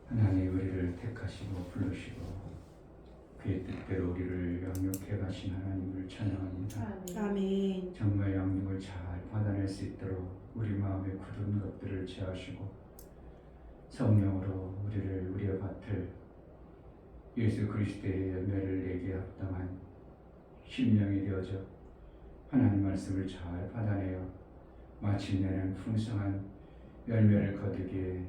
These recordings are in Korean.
하나님 우리를 택하시고 부르시고 그의 뜻대로 우리를 양육해 가신 하나님을 찬양합니다. 아멘. 정말 양육을 잘 받아낼 수 있도록 우리 마음에 굳은 것들을 제하시고 성령으로 우리의 밭을 예수 그리스도의 열매를 내게 합당한 심령이 되어져 하나님 말씀을 잘 받아내어 마침내는 풍성한 열매를 거두기에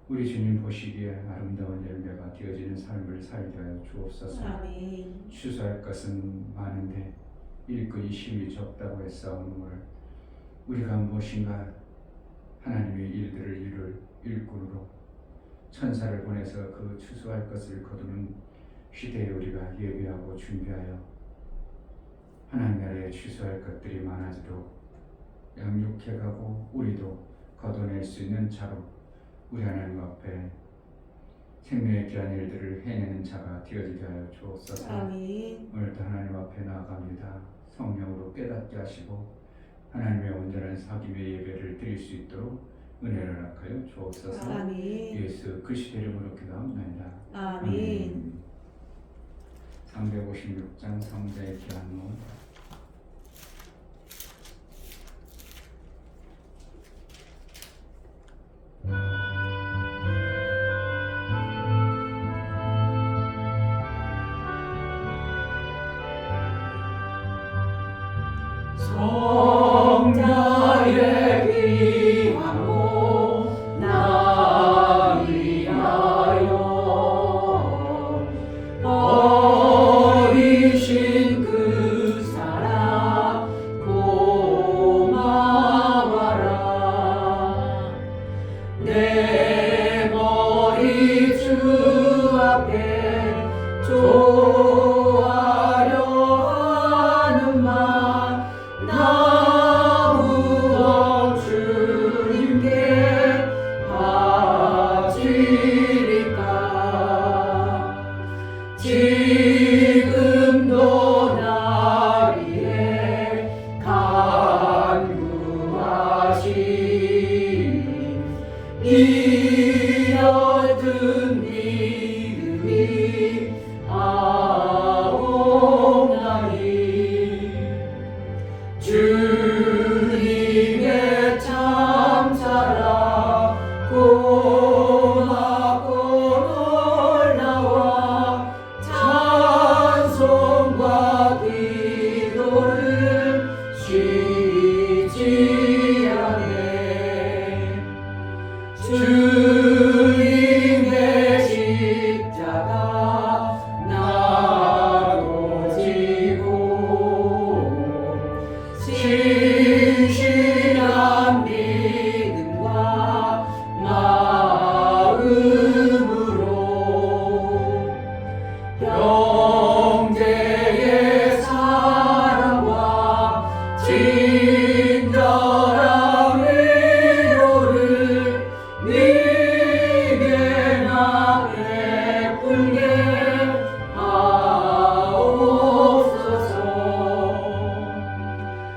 우리 주님 보시기에 아름다운 열매가 되어지는 삶을 살게 하여 주옵소서. 아멘. 추수할 것은 많은데 일꾼이 힘이 적다고 했사오므로 우리가 무엇인가 하나님의 일들을 이룰 일꾼으로 천사를 보내서 그 추수할 것을 거두는 시대에 우리가 예배하고 준비하여 하나님 나라에 추수할 것들이 많아지도록 양육해가고 우리도 거둬낼 수 있는 자로 우리 하나님 앞에 생명의 귀한 일들을 해내는 자가 되어지게 하여 주옵소서. 아멘. 오늘도 하나님 앞에 나아갑니다. 성령으로 깨닫게 하시고 하나님의 온전한 사귐의 예배를 드릴 수 있도록 은혜를 허락하여 주옵소서. 아멘. 예수 그리스도 이름으로 기도합니다. 아멘. 356장 성자의 기한문. 성자의 귀한 몸 나 위하여 버리신 그 사랑 고마워라. 내 머리 주 앞에 조아려 하는 말 나 무엇 주님께 바치리까. 지금도 나 위해 간구하신 이 어떤 믿음이 아옵나니. 주님의 참사랑 고맙고 놀라워 찬송과 기도를 쉬지 않네. 주님의 십자가 나로 지고 신실한 믿음과 마음으로 형제의 사랑과 친절한 위로를 네게 나 베풀게 하옵소서.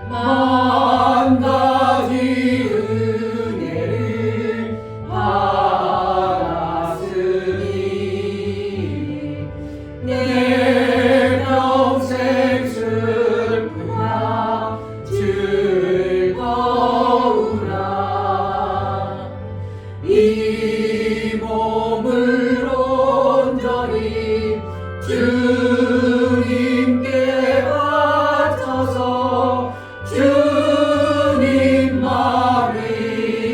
만 가지 은혜를 받았으니 내 평생 슬프나 즐거우나. 이 몸을 온전히 주님께 바쳐서 주님 말을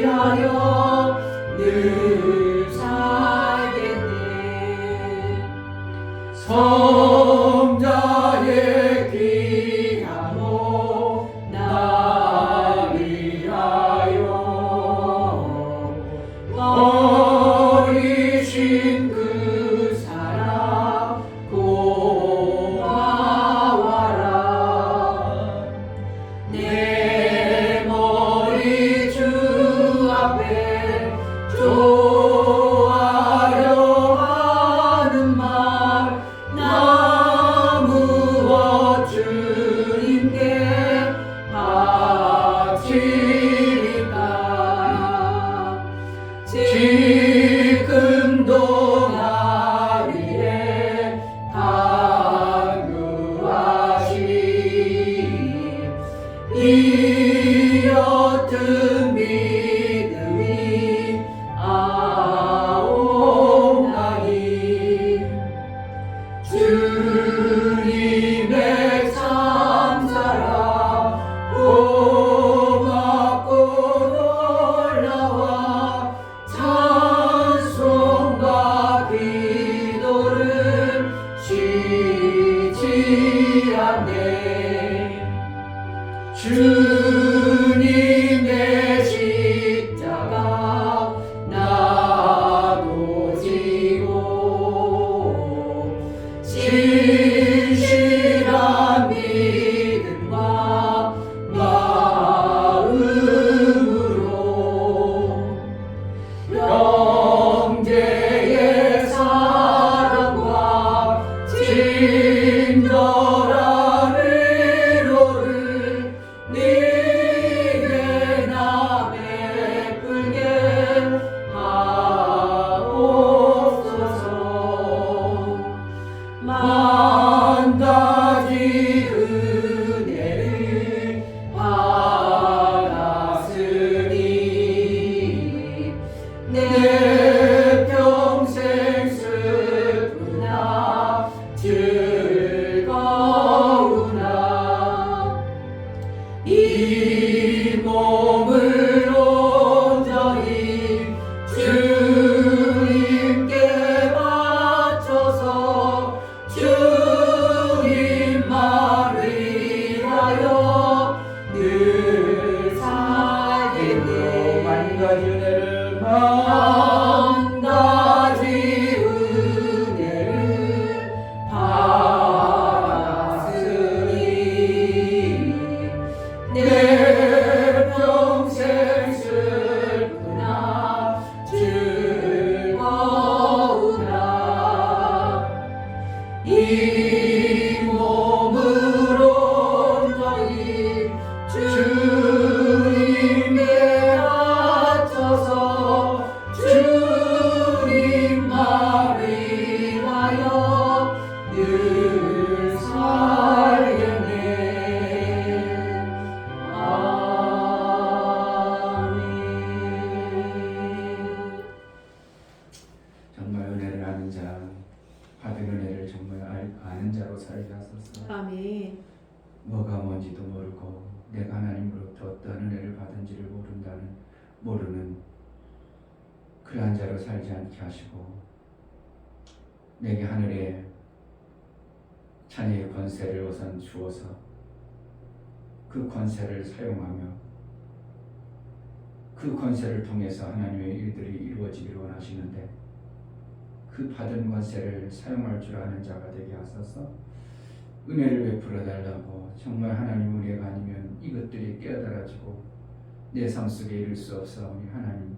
위하여 늘 살겠네. 성자의 귀한 몸 나 위하여 버리신 그 사랑 고마워라. 내 머리 주 앞에 조아려 하는 말 나 정말 은혜를 아는 자, 받은 은혜를 정말 아는 자로 살게 하소서. 아멘. 뭐가 뭔지도 모르고 내가 하나님으로부터 어떤 은혜를 받은지를 모르는 그러한 자로 살지 않게 하시고, 내게 하늘의 자녀의 권세를 우선 주어서 그 권세를 사용하며 그 권세를 통해서 하나님의 일들이 이루어지기를 원하시는데, 그 받은 권세를 사용할 줄 아는 자가 되게 하소서. 은혜를 베풀어 달라고. 정말 하나님 은혜가 아니면 이것들이 깨달아지고 내 삶 속에 이룰 수 없사오니 하나님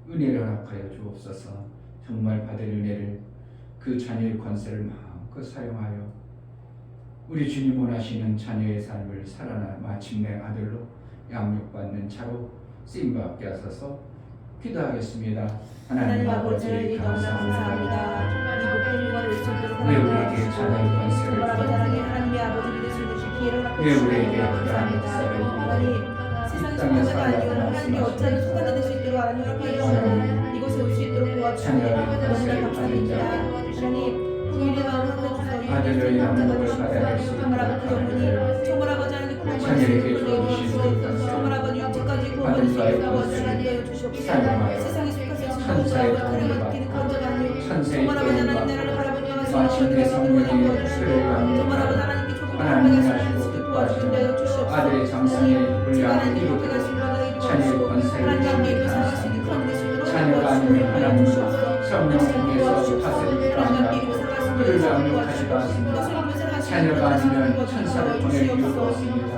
은혜를 허락하여 주옵소서. 정말 받은 은혜를 그 자녀의 권세를 마음껏 사용하여 우리 주님 원하시는 자녀의 삶을 살아나 마침내 아들로 양육받는 자로 쓰임받게 하소서. 기도하겠습니다. 하나님 아버지 감사합니다. 이 복된 영광을 외쳐드리고 왜 우리에게 자녀의 권세를 사랑의 하나님의 아버지를 되시는 기회를 왜 우리에게 감사합니다. 하나님 세상의 소망이 아니오라 하나님께 어찌하여 속하게 될 수 있도록 하나님 허락해 주시고 이곳에 올 수 있도록 도와주시고 너무나 감사드립니다. 하나님 부인의 마음을 풀어주소서. 아들을 양육을 받아낼 수 있도록 정말 아버지 영혼이 정말 아버지 하나님 자녀에게 주시는 정말 아버지 육체까지 구원받을 수 있도록 도와주시고 주시옵소서. 세상에 속하신 천사의 그를 맡기는 건전 아니오 천사의 정말 아버지 하나님 나라를 바라보며 마침내 성령이 그를 정말 아버지 하나님께 조금 하나님 하나님께 하시고 도와주시옵소서. 주시옵소서. 아들의 장성의 분량을 이루고 자녀의 자녀의 권세를 하나님께 주시는 살아가시는 그런 되시도록 자녀가 아니면 하나님 성령 통해서 도와주시옵소서. 다스리기도 한다. 그를 양육하지도 않습니다. 자녀가 아니면 천사를 보낼 이유가 없습니다.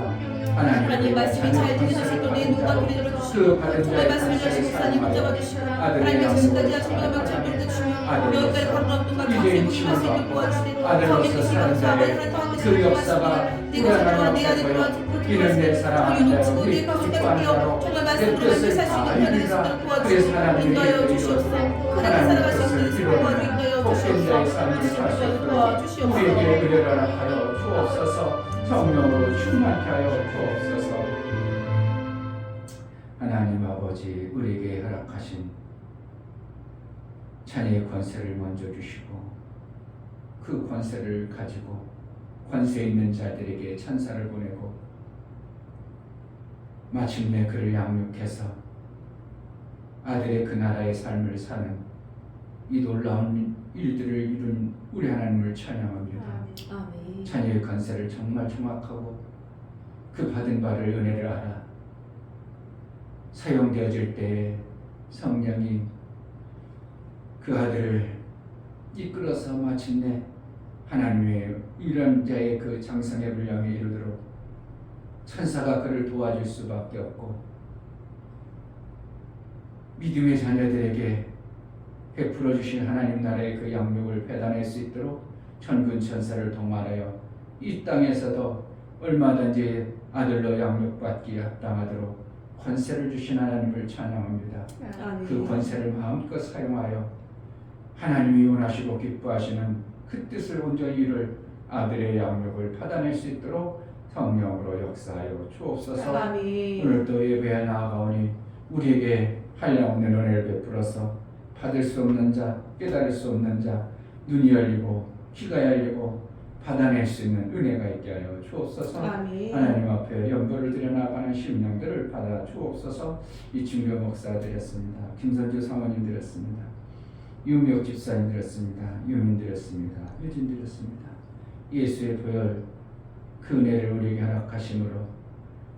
하나님 말씀이 잘 들으셔서 또 내 눈과 귀를 열어주시고 그 받은 정말 자의 말씀을 권세를 주시고 사님 붙잡아 주시고 아들의 하나님의 지금까지 양육을 아침과 명철을 주시며 아들의 여기까지 강력한 과 이제 박수의 부심할 수 있도록 도와주시고 아들로서 사는 자의 그 역사가 우리나라와 되고요. 이는 내 사랑하는 자로 내 기뻐하는 자로 내 뜻을 다 이루리라. 그래서 하나님의 일을 이루어서 하나님의 뜻을 이루어내는 복된 자의 삶을 살 수 있도록 우리에게 은혜를 허락하여 주옵소서. 성령으로 충만케 하여 주옵소서. 하나님 아버지, 우리에게 허락하신 자녀의 권세를 먼저 주시고 그 권세를 가지고 권세 있는 자들에게 천사를 보내고 마침내 그를 양육해서 아들의 그 나라의 삶을 사는 이 놀라운 일들을 이룬 우리 하나님을 찬양합니다. 아멘. 자녀의 권세를 정말 정확하고 그 받은 바를 은혜를 알아 사용되어질 때에 성령이 그 아들을 이끌어서 마침내 하나님의 이런 자의 그 장성의 분량에 이르도록 천사가 그를 도와줄 수밖에 없고 믿음의 자녀들에게 베풀어 주신 하나님 나라의 그 양육을 배단할 수 있도록 천군 천사를 동원하여 이 땅에서도 얼마든지 아들로 양육받기에 합당하도록 권세를 주신 하나님을 찬양합니다. 그 권세를 마음껏 사용하여 하나님이 원하시고 기뻐하시는 그 뜻을 온전히 이룰 아들의 양육을 받아낼 수 있도록 성령으로 역사하여 주옵소서. 아멘. 오늘도 예배에 나아가오니 우리에게 한량없는 은혜를 베풀어서 받을 수 없는 자, 깨달을 수 없는 자, 눈이 열리고 귀가 열리고 받아낼 수 있는 은혜가 있게 하여 주옵소서. 아멘. 하나님 앞에 연보를 드려나가는 심령들을 받아 주옵소서. 이충교 목사 드렸습니다. 김선주 사모님 드렸습니다. 유미옥 집사님 드렸습니다. 유민 드렸습니다. 유진 드렸습니다. 예수의 보혈 그 은혜를 우리에게 허락하심으로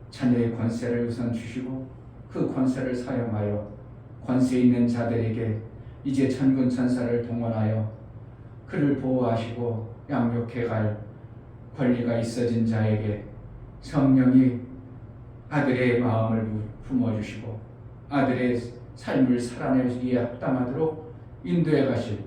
자녀의 권세를 우선 주시고 그 권세를 사용하여 권세 있는 자들에게 이제 천군 천사를 동원하여 그를 보호하시고 양육해갈 권리가 있어진 자에게 성령이 아들의 마음을 품어주시고 아들의 삶을 살아내기에 합당하도록 인도해 가실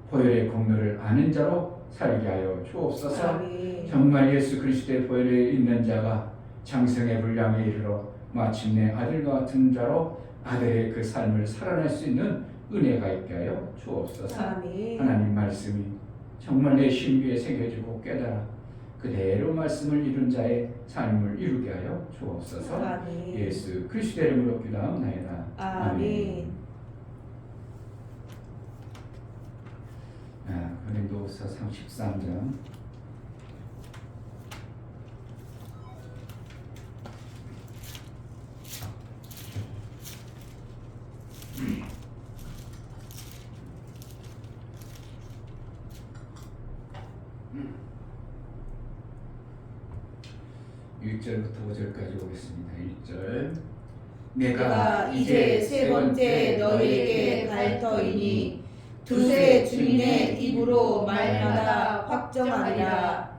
보혈의 공로를 아는 자로 살게 하여 주옵소서. 아멘. 정말 예수 그리스도의 보혈에 있는 자가 장성의 분량에 이르러 마침내 아들과 같은 자로 아들의 그 삶을 살아낼 수 있는 은혜가 있게 하여 주옵소서. 아멘. 하나님 말씀이 정말 내 신비에 새겨지고 깨달아 그대로 말씀을 이룬 자의 삶을 이루게 하여 주옵소서. 아멘. 예수 그리스도의 이름으로 기도하옵나이다. 아멘. 고린도후서 13장 1절부터 5절까지 오겠습니다. 1절 내가 이제 세 번째 너희에게 갈 터이니 두세 주인의 입으로 말마다 확정하리라.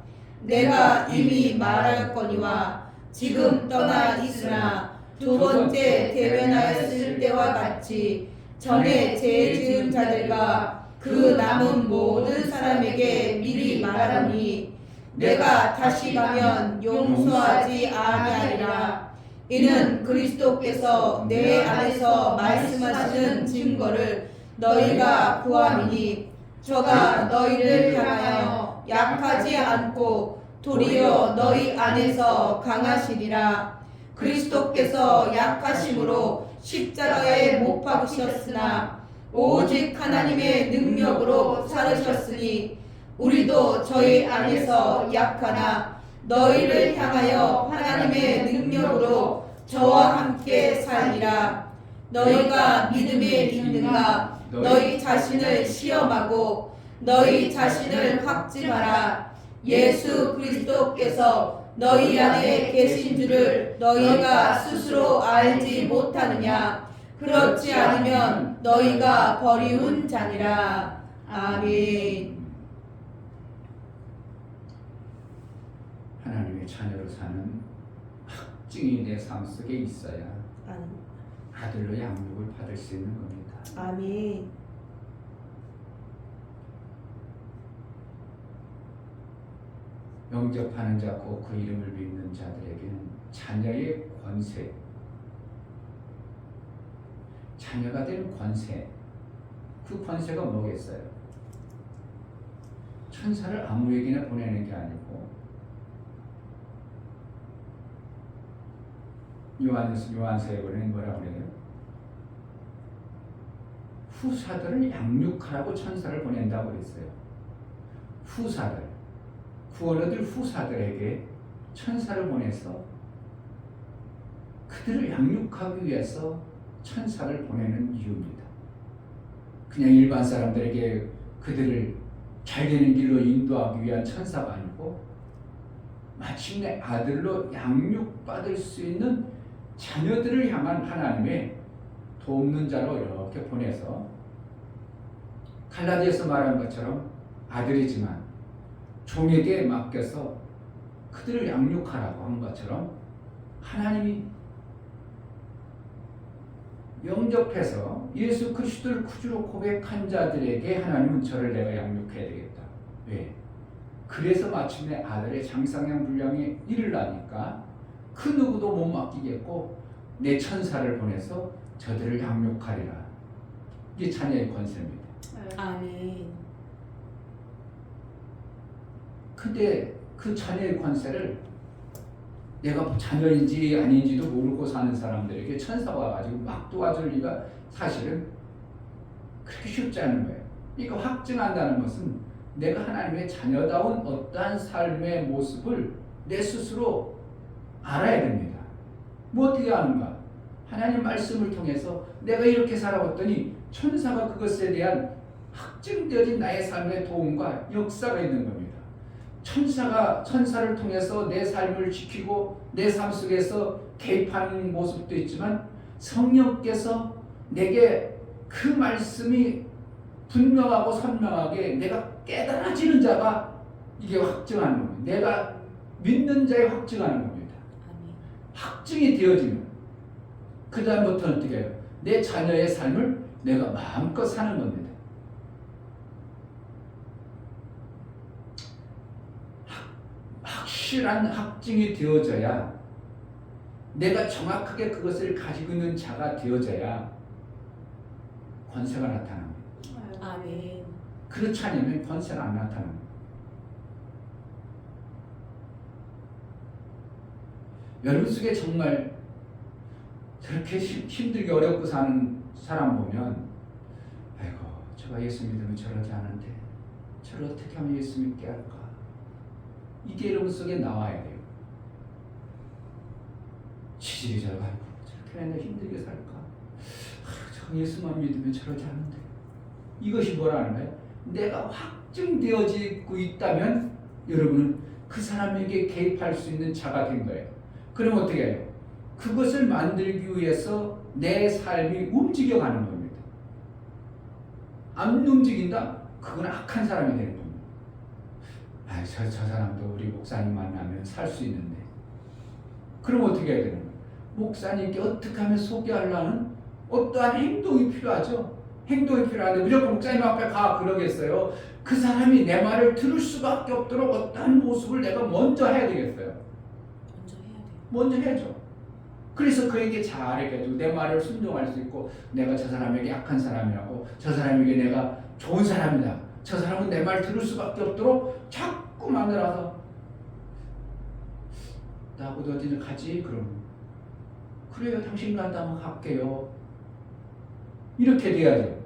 내가 이미 말하였거니와 지금 떠나 있으나 두 번째 대변하였을 때와 같이 전에 죄 지은 자들과 그 남은 모든 사람에게 미리 말하노니 내가 다시 가면 용서하지 아니하리라. 이는 그리스도께서 내 안에서 말씀하시는 증거를 너희가 구함이니 저가 너희를 향하여 약하지 않고 도리어 너희 안에서 강하시리라. 그리스도께서 약하심으로 십자가에 못 박히셨으나 오직 하나님의 능력으로 살으셨으니 우리도 저희 안에서 약하나 너희를 향하여 하나님의 능력으로 저와 함께 살리라. 너희가 믿음에 있는가? 너희 자신을 시험하고 너희 자신을 확증하라. 예수 그리스도께서 너희 안에 계신 줄을 너희가 스스로 알지 못하느냐? 그렇지 않으면 너희가 버리운 자니라. 아멘. 하나님의 자녀로 사는 확증이 내 삶 속에 있어야 아들로 양육을 받을 수 있는 겁니다. 아멘. 영접하는 자 곧 그 이름을 믿는 자들에게는 자녀의 권세, 자녀가 되는 권세, 그 권세가 뭐겠어요? 천사를 아무에게나 보내는 게 아니고 요한서에 보면 뭐라고 그래요? 후사들을 양육하라고 천사를 보낸다고 그랬어요. 후사들, 구원 얻을 후사들에게 천사를 보내서 그들을 양육하기 위해서 천사를 보내는 이유입니다. 그냥 일반 사람들에게 그들을 잘 되는 길로 인도하기 위한 천사가 아니고 마침내 아들로 양육받을 수 있는 자녀들을 향한 하나님의 돕는 자로 이렇게 보내서 갈라디아서 말한 것처럼 아들이지만 종에게 맡겨서 그들을 양육하라고 한 것처럼 하나님이 영접해서 예수 그리스도를 구주로 고백한 자들에게 하나님은 저를 내가 양육해야 되겠다. 왜? 그래서 마침내 아들의 장상형 분량에 이르라니까 그 누구도 못 맡기겠고 내 천사를 보내서 저들을 양육하리라. 이게 자녀의 권세입니다. 아멘. 근데 그 자녀의 권세를 내가 자녀인지 아닌지도 모르고 사는 사람들에게 천사가 와가지고 막 도와줄 리가 사실은 그렇게 쉽지 않은 거예요. 이거 확증한다는 것은 내가 하나님의 자녀다운 어떠한 삶의 모습을 내 스스로 알아야 됩니다. 뭐 어떻게 아는가? 하나님 말씀을 통해서 내가 이렇게 살아왔더니 천사가 그것에 대한 확증되어진 나의 삶의 도움과 역사가 있는 겁니다. 천사를 통해서 내 삶을 지키고 내 삶 속에서 개입하는 모습도 있지만 성령께서 내게 그 말씀이 분명하고 선명하게 내가 깨달아지는 자가 이게 확증하는 겁니다. 내가 믿는 자에 확증하는 겁니다. 확증이 되어지면 그 다음부터는 어떻게 해요? 내 자녀의 삶을 내가 마음껏 사는 겁니다. 확실한 확증이 되어져야 내가 정확하게 그것을 가지고 있는 자가 되어져야 권세가 나타납니다. 아멘. 그렇지 않으면 권세가 안 나타납니다. 여러분 속에 정말 저렇게 힘들게 어렵고 사는 사람 보면 아이고 저가 예수 믿으면 저러지 않은데 저를 어떻게 하면 예수 믿게 할까? 이게 여러분 속에 나와야 돼요. 지질이 잘 가고 저렇게 맨날 힘들게 살까? 저 예수만 믿으면 저러지 않은데. 이것이 뭐라는 거예요? 내가 확증되어지고 있다면 여러분은 그 사람에게 개입할 수 있는 자가 된 거예요. 그럼 어떻게 해요? 그것을 만들기 위해서 내 삶이 움직여가는 겁니다. 안 움직인다? 그건 악한 사람이 되는 겁니다. 저 사람도 우리 목사님 만나면 살 수 있는데. 그럼 어떻게 해야 되는 거예요? 목사님께 어떻게 하면 소개하려는 어떠한 행동이 필요하죠. 행동이 필요한데 무조건 목사님 앞에 가 그러겠어요. 그 사람이 내 말을 들을 수밖에 없도록 어떠한 모습을 내가 먼저 해야 되겠어요. 먼저 해야죠. 그래서 그에게 잘해가지고 내 말을 순종할 수 있고, 내가 저 사람에게 악한 사람이라고, 저 사람에게 내가 좋은 사람이다, 저 사람은 내 말 들을 수밖에 없도록 자꾸 만들어서 나하고도 어디를 가지? 그럼 그래요, 당신 간다면 갈게요. 이렇게 돼야죠.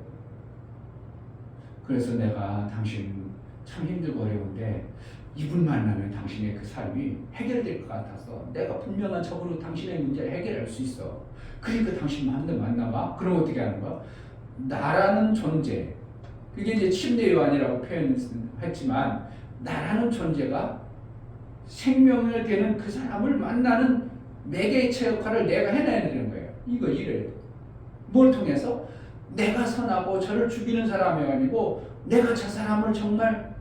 그래서 내가 당신 참 힘들고 어려운데 이분 만나면 당신의 그 삶이 해결될 것 같아서 내가 분명한 척으로 당신의 문제를 해결할 수 있어. 그러니까 당신 만나봐. 그럼 어떻게 하는 거야? 나라는 존재, 그게 이제 침례 요한이라고 표현했지만, 나라는 존재가 생명을 되는 그 사람을 만나는 매개체 역할을 내가 해내야 되는 거예요. 이래요. 뭘 통해서? 내가 선하고 저를 죽이는 사람이 아니고 내가 저 사람을 정말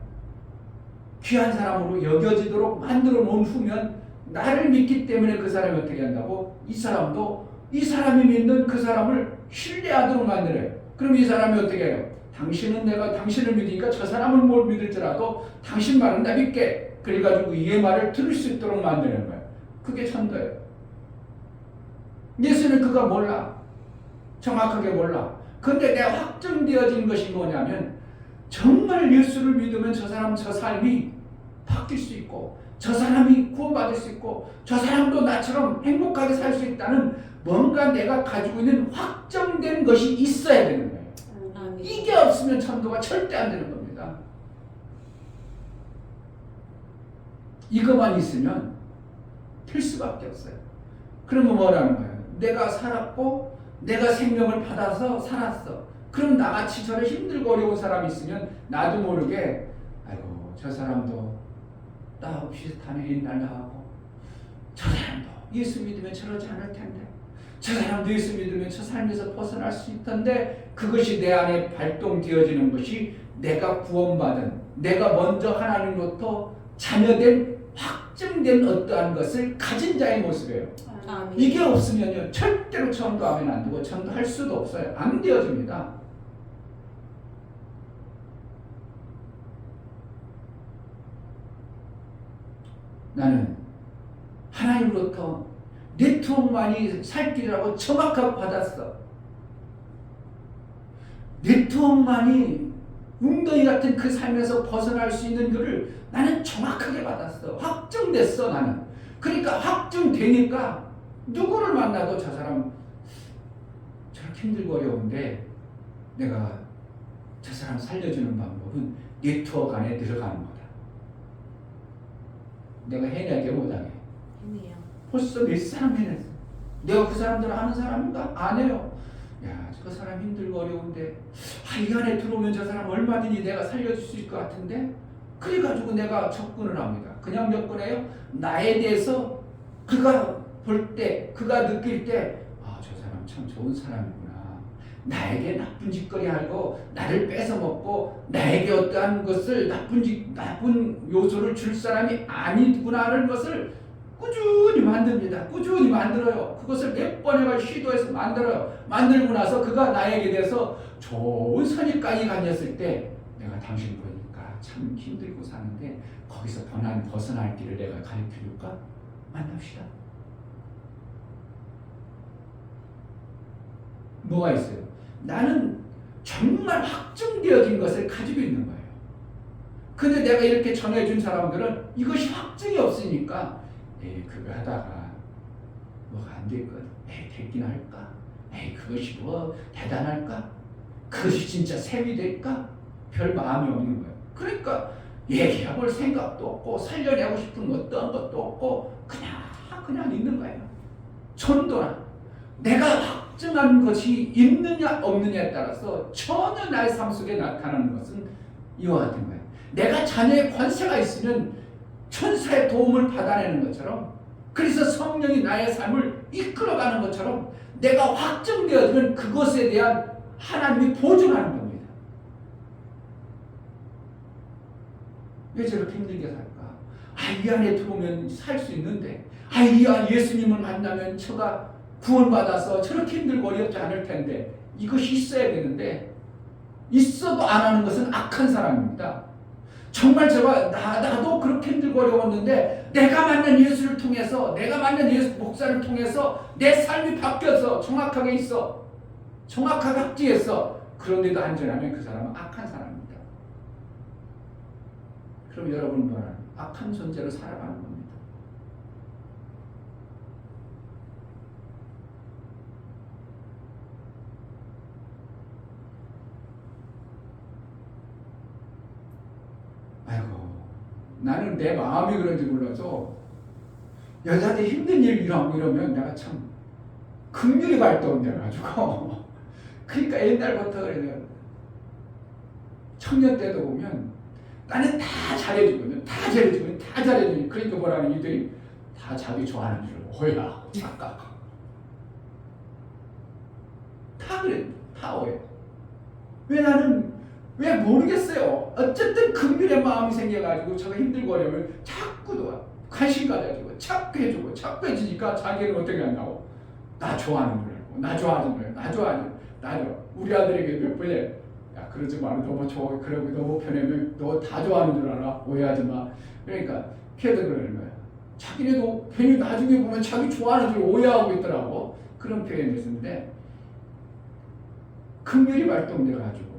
귀한 사람으로 여겨지도록 만들어 놓은 후면, 나를 믿기 때문에 그 사람이 어떻게 한다고? 이 사람도 이 사람이 믿는 그 사람을 신뢰하도록 만들어요. 그럼 이 사람이 어떻게 해요? 당신은 내가 당신을 믿으니까 저 사람을 못 믿을지라도 당신 말은 나 믿게. 그래가지고 이의 말을 들을 수 있도록 만드는 거예요. 그게 천도예요. 예수는 그가 몰라. 정확하게 몰라. 근데 내가 확정되어진 것이 뭐냐면, 정말 예수를 믿으면 저 사람 저 삶이 바뀔 수 있고, 저 사람이 구원받을 수 있고, 저 사람도 나처럼 행복하게 살 수 있다는 뭔가 내가 가지고 있는 확정된 것이 있어야 되는 거예요. 이게 없으면 천도가 절대 안 되는 겁니다. 이것만 있으면 될 수밖에 없어요. 그러면 뭐라는 거예요? 내가 살았고 내가 생명을 받아서 살았어. 그럼 나같이 저런 힘들고 어려운 사람이 있으면 나도 모르게, 아이고 저 사람도 나하고 비슷하네, 옛날 나하고. 저 사람도 예수 믿으면 저러지 않을 텐데, 저 사람도 예수 믿으면 저 삶에서 벗어날 수 있던데. 그것이 내 안에 발동되어지는 것이 내가 구원받은, 내가 먼저 하나님으로부터 자녀된 확증된 어떠한 것을 가진 자의 모습이에요. 아멘. 이게 없으면요 절대로 전도하면 안 되고 전도할 수도 없어요. 안 되어집니다. 나는 하나님으로부터 네트워크만이 살 길이라고 정확하게 받았어. 네트워크만이 웅덩이 같은 그 삶에서 벗어날 수 있는 것을 나는 정확하게 받았어. 확정됐어 나는. 그러니까 확정되니까 누구를 만나도 저 사람 저렇게 힘들고 어려운데 내가 저 사람 살려주는 방법은 네트워크 안에 들어가는 거다. 내가 해내게 못하게. 벌써 몇 사람 해냈어. 내가 그 사람들을 아는 사람인가? 안 해요. 야, 저 사람 힘들고 어려운데 이 안에 들어오면 저 사람 얼마든지 내가 살려줄 수 있을 것 같은데. 그래가지고 내가 접근을 합니다. 그냥 접근해요. 나에 대해서 그가 볼 때, 그가 느낄 때, 저 사람 참 좋은 사람이구나. 나에게 나쁜 짓거리 하고 나를 뺏어먹고 나에게 어떠한 것을 나쁜 요소를 줄 사람이 아니구나라는 것을 꾸준히 만듭니다. 꾸준히 만들어요. 그것을 몇 번에 시도해서 만들어요. 만들고 나서 그가 나에게 대해서 좋은 선입관이 가졌을 때, 내가 당신 보니까 참 힘들고 사는데 거기서 벗어날 길을 내가 가르쳐줄까? 만납시다. 뭐가 있어요? 나는 정말 확정되어진 것을 가지고 있는 거예요. 근데 내가 이렇게 전해준 사람들은 이것이 확증이 없으니까 그거 하다가 뭐가 안 될 것, 됐긴 할까? 그것이 뭐 대단할까? 그것이 진짜 셈이 될까? 별 마음이 없는 거예요. 그러니까 얘기해 볼 생각도 없고 살려내고 싶은 어떤 것도 없고 그냥 있는 거예요. 전도나 내가 확증한 것이 있느냐 없느냐에 따라서 전혀 나의 삶 속에 나타나는 것은 이와 같은 거예요. 내가 자녀의 권세가 있으면 천사의 도움을 받아내는 것처럼, 그래서 성령이 나의 삶을 이끌어가는 것처럼 내가 확정되어지면 그것에 대한 하나님이 보증하는 겁니다. 왜 저렇게 힘들게 살까? 이 안에 들어오면 살 수 있는데, 이 예수님을 만나면 저가 구원받아서 저렇게 힘들고 어렵지 않을 텐데, 이것이 있어야 되는데 있어도 안 하는 것은 악한 사람입니다. 정말 나도 그렇게 힘들고 어려웠는데 내가 만난 예수를 통해서, 내가 만난 예수 목사를 통해서 내 삶이 바뀌어서 정확하게 있어, 정확하게 확증했어. 그런데도 안전하면 그 사람은 악한 사람입니다. 그럼 여러분은 악한 존재로 살아가는 겁니다. 나는 내 마음이 그런지 몰라서 여자들 힘든 일 일하고 이러면 내가 참 긍휼이 발동돼가지고 그러니까 옛날부터 그래요. 청년 때도 보면 나는 다 잘해주거든, 다 잘해주니 그러니까 뭐라는 이들이 다 자기 좋아하는 줄 오해하고 착각하고 다 그래, 다 오해. 왜 모르겠어요. 어쨌든 긍휼의 마음이 생겨가지고 저가 힘들고 어려우면 자꾸 관심 가져주고 자꾸 해주고 자꾸 해주니까 자기는 어떻게 한다고? 나 좋아하는 줄 알고, 나 좋아하는 거야, 나 좋아하는. 우리 아들에게 몇 번에 야 그러지 마, 너무 좋아, 그러고 너무 편하면 너 다 좋아하는 줄 알아, 오해하지 마. 그러니까 걔도 그러는 거야. 자기네도 괜히 나중에 보면 자기 좋아하는 줄 오해하고 있더라고. 그런 표현을 쓰는데 긍휼이 발동돼가지고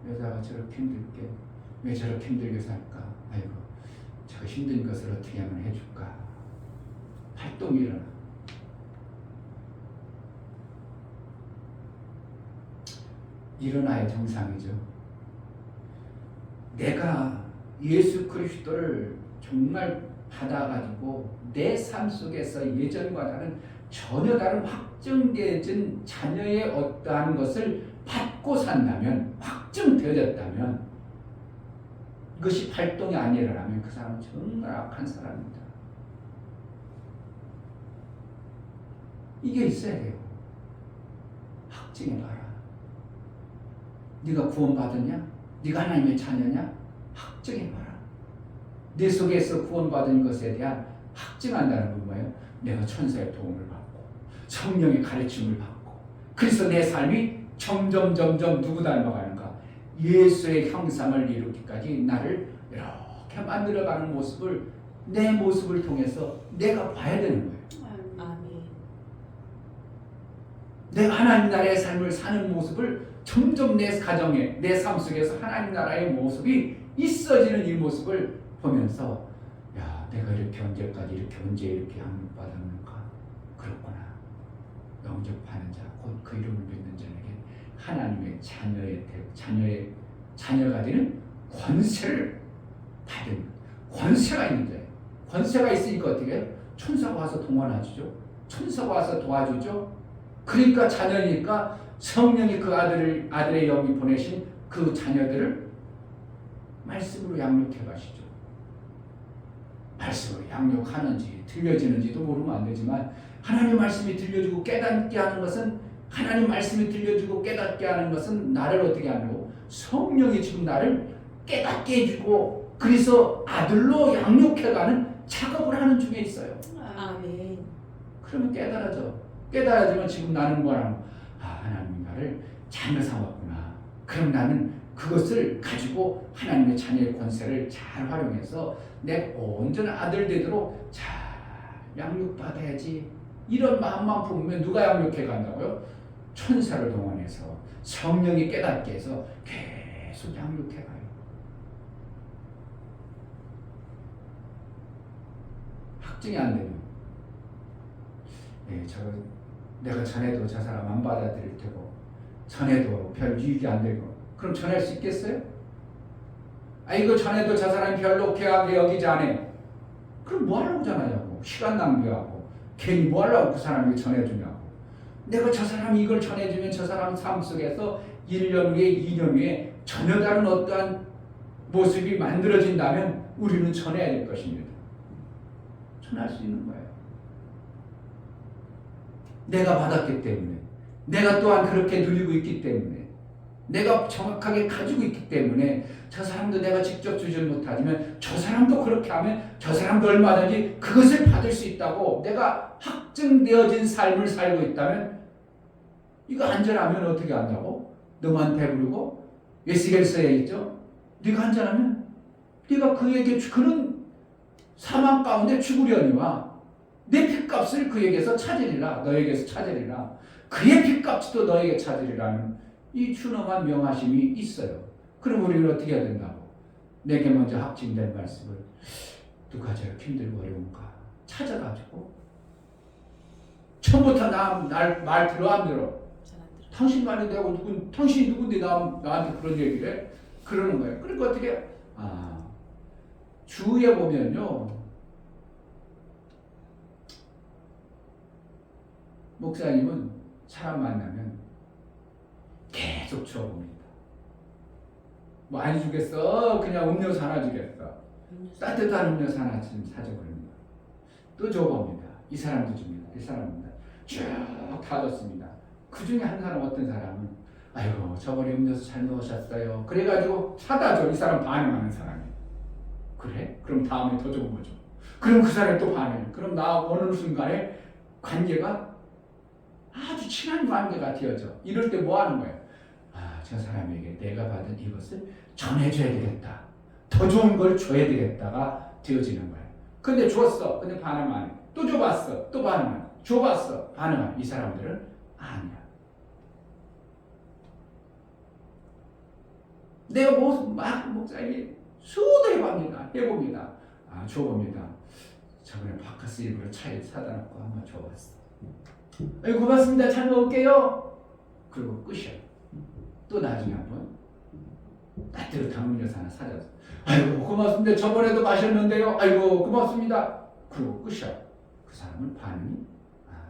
여자가 저렇게 힘들게, 왜 저렇게 힘들게 살까? 저 힘든 것을 어떻게 하면 해줄까? 활동이 일어나. 일어나야 정상이죠. 내가 예수 그리스도를 정말 받아가지고 내 삶 속에서 예전과 다른 전혀 다른 확정되어진 자녀의 어떠한 것을 받고 산다면, 확정되어졌다면, 이것이 발동이 안 일어나면 그 사람은 정말 악한 사람입니다. 이게 있어야 돼요. 확증해봐라. 네가 구원받았냐? 네가 하나님의 자녀냐? 확증해봐라. 내 속에서 구원받은 것에 대한 확증한다는 건 뭐예요? 내가 천사의 도움을 받고 성령의 가르침을 받고, 그래서 내 삶이 점점 누구 닮아가는가? 예수의 형상을 이루기까지 나를 이렇게 만들어가는 모습을, 내 모습을 통해서 내가 봐야 되는 거예요. 아멘. 내가 하나님 나라의 삶을 사는 모습을 점점 내 가정에, 내 삶 속에서 하나님 나라의 모습이 있어지는 이 모습을 보면서, 야, 내가 이렇게 언제까지 언제 이렇게 양육받았는가? 그렇구나. 영접하는 자, 곧 그 이름을 믿는 자에게 하나님의 자녀가 되는 권세를 받은, 권세가 있는 자예요. 권세가 있으니까 어떻게 해요? 천사가 와서 동원하죠. 천사가 와서 도와주죠. 그러니까 자녀니까 성령이 그 아들의 영이 보내신 그 자녀들을 말씀으로 양육해 가시죠. 말씀으로 양육하는지 들려지는지도 모르면 안 되지만, 하나님 말씀이 들려주고 깨닫게 하는 것은, 하나님 말씀이 들려주고 깨닫게 하는 것은 나를 어떻게 하냐고, 성령이 지금 나를 깨닫게 해주고 그래서 아들로 양육해가는 작업을 하는 중에 있어요. 아멘. 그러면 깨달아지면 지금 나는 뭐라고? 하나님이 나를 자녀 삼았구나. 그럼 나는 그것을 가지고 하나님의 자녀의 권세를 잘 활용해서 내 온전한 아들 되도록 잘 양육받아야지. 이런 마음만 품으면 누가 양육해 간다고요? 천사를 동원해서 성령이 깨닫게 해서 계속 양육해 가요. 확증이 안 되면, 내가 전에도 저 사람 안 받아들일 테고, 전에도 별 유익이 안 되고, 그럼 전할 수 있겠어요? 아 이거 전에도 저 사람이 별로 귀하게 여기지 않아. 그럼 뭐 하려고 전하냐고. 시간 낭비하고 괜히 뭐 하려고 그 사람에게 전해주냐고. 내가 저 사람이 이걸 전해주면 저 사람 삶 속에서 1년 후에 2년 후에 전혀 다른 어떠한 모습이 만들어진다면 우리는 전해야 될 것입니다. 전할 수 있는 거예요. 내가 받았기 때문에, 내가 또한 그렇게 누리고 있기 때문에, 내가 정확하게 가지고 있기 때문에 저 사람도 내가 직접 주지 못하지만 저 사람도 그렇게 하면 저 사람도 얼마든지 그것을 받을 수 있다고 내가 확증되어진 삶을 살고 있다면 이거 안전하면 어떻게 한다고? 너만 배부르고 에스겔서에 있죠? 네가 안전하면 네가 그에게 그는 사망 가운데 죽으려니와 내 핏값을 그에게서 찾으리라. 너에게서 찾으리라. 그의 핏값도 너에게 찾으리라는 이 준엄한 명하심이 있어요. 그럼 우리는 어떻게 해야 된다고? 내게 먼저 확증된 말씀을 누가 저렇게 힘들고 어려운가 찾아가지고 처음부터 말 들어 안 들어? 당신 말이 되고 당신이 누군데 나한테 그런 얘기를 해? 그러는 거예요. 그러니까 어떻게 주위에 보면요 목사님은 사람 만나면 계속 줘봅니다. 많이 주겠어? 그냥 음료수 하나 주겠어? 따뜻한 음료수 하나 사줘버립니다. 또 줘봅니다. 이 사람도 줍니다. 이 사람입니다. 쭉 다 줬습니다. 그 중에 한 사람 어떤 사람은 아이고 저번에 음료수 잘 먹으셨어요. 그래가지고 사다 줘. 이 사람 반응하는 사람이. 그래? 그럼 다음에 더 좋은 거죠. 그럼 그 사람이 또 반응해. 그럼 나 어느 순간에 관계가 아주 친한 관계가 되어져. 이럴 때 뭐 하는 거예요? 저 사람에게 내가 받은 이것을 전해줘야 되겠다. 더 좋은 걸 줘야 되겠다가 되어지는 거예요. 근데 줬어. 근데 반응 안 해. 또 줘봤어. 또 반응 안 해. 줘봤어. 반응 안 해. 이 사람들은 아니야. 내가 목사님이 수도 해봅니다. 줘봅니다. 저번에 바카스 일부러 차에 사다 놓고 한번 줘봤어. 고맙습니다. 잘 먹을게요. 그리고 끝이야. 또 나중에 한번 따뜻한 음료수 하나 사줘서 아이고 고맙습니다. 저번에도 마셨는데요. 아이고 고맙습니다. 그리고 끝이야. 그 사람은 반응이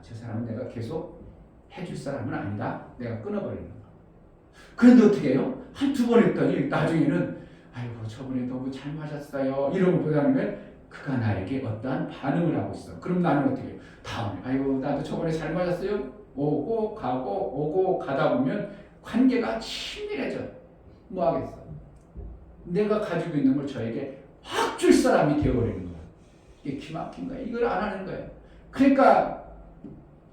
저 사람은 내가 계속 해줄 사람은 아니다. 내가 끊어버리는 거야. 그런데 어떻게 해요? 한두 번 했더니 나중에는 아이고 저번에 너무 잘 마셨어요. 이런 것보다는 그가 나에게 어떠한 반응을 하고 있어. 그럼 나는 어떻게 해요? 다음에 아이고 나도 저번에 잘 마셨어요. 오고 가고 오고 가다 보면 관계가 친밀해져. 뭐 하겠어? 내가 가지고 있는 걸 저에게 확 줄 사람이 되어버리는 거야. 이게 기막힌 거야. 이걸 안 하는 거야. 그러니까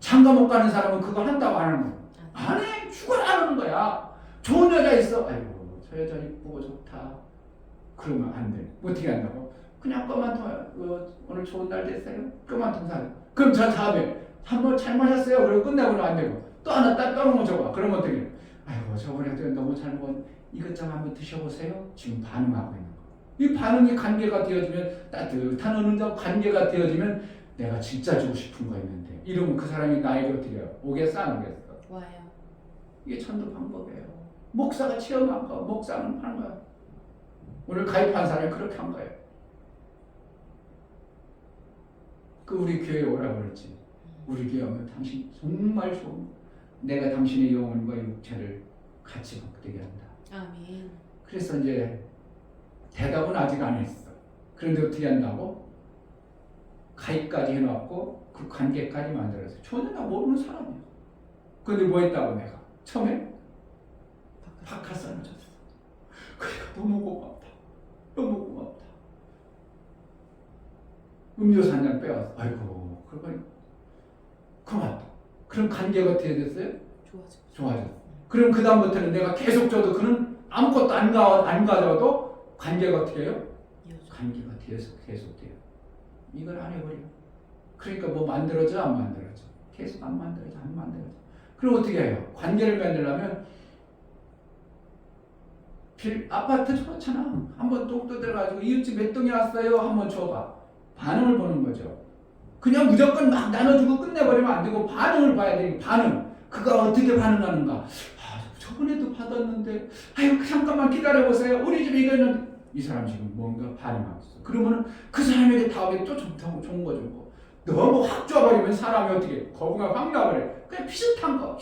장가 못 가는 사람은 그거 한다고 안 하는 거야. 안 해. 죽어라 안 하는 거야. 좋은 여자 있어. 아이고 저 여자 이쁘고 좋다. 그러면 안 돼. 어떻게 한다고? 그냥 껌한 통 오늘 좋은 날 됐어요? 껌한 통 사요. 그럼 저 다음에 한 번 잘 마셨어요. 그리고 끝나고는 안 되고 또 하나 따로 줘봐. 그러면 어떻게 해? 아이고 저번에도 너무 잘 먹은 이것저것 한번 드셔보세요. 지금 반응하고 있는 거. 이 반응이 관계가 되어지면 따뜻한 어느 관계가 되어지면 내가 진짜 주고 싶은 거 있는데 이러면 그 사람이 나에게 어떻게 해요? 오겠어 안 오겠어? 와요. 이게 전도 방법이에요. 목사가 체험한 거 목사는 하는 거야. 오늘 가입한 사람이 그렇게 한 거예요. 그 우리 교회에 오라고 그랬지. 우리 교회 오면 당신 정말 좋은 내가 당신의 영혼과 육체를 같이 먹게 한다. 아멘. 그래서 이제 대답은 아직 안 했어. 그런데 어떻게 한다고? 가입까지 해놓고 그 관계까지 만들어서 전혀 나 모르는 사람이야. 근데 뭐 했다고 내가? 처음에? 박하산을 줬어. 그러니까 너무 고맙다. 너무 고맙다. 음료수 한 잔 빼왔어. 아이고 그러면 고맙다. 그럼 관계가 어떻게 됐어요? 좋아졌어. 그럼 그 다음부터는 내가 계속 줘도 그는 아무것도 안 가져도 관계가 어떻게 해요? 관계가 계속 돼요. 이걸 안 해버려. 그러니까 뭐 만들어져 안 만들어져. 계속 안 만들어져. 그럼 어떻게 해요? 관계를 만들려면 아파트 좋잖아. 한번 똑 들어가지고 이웃집 몇 동에 왔어요? 한번 줘봐. 반응을 보는 거죠. 그냥 무조건 막 나눠주고 끝내버리면 안 되고 반응을 봐야 돼. 반응. 그가 어떻게 반응하는가. 저번에도 받았는데 아유 잠깐만 기다려보세요. 우리 집에 이거는 이 사람 지금 뭔가 반응하고 있어. 그러면은 그 사람에게 다음에 또 좋은 거죠. 뭐. 너무 확 쪄버리면 사람이 어떻게 거부가 확 나버려. 그냥 비슷한 거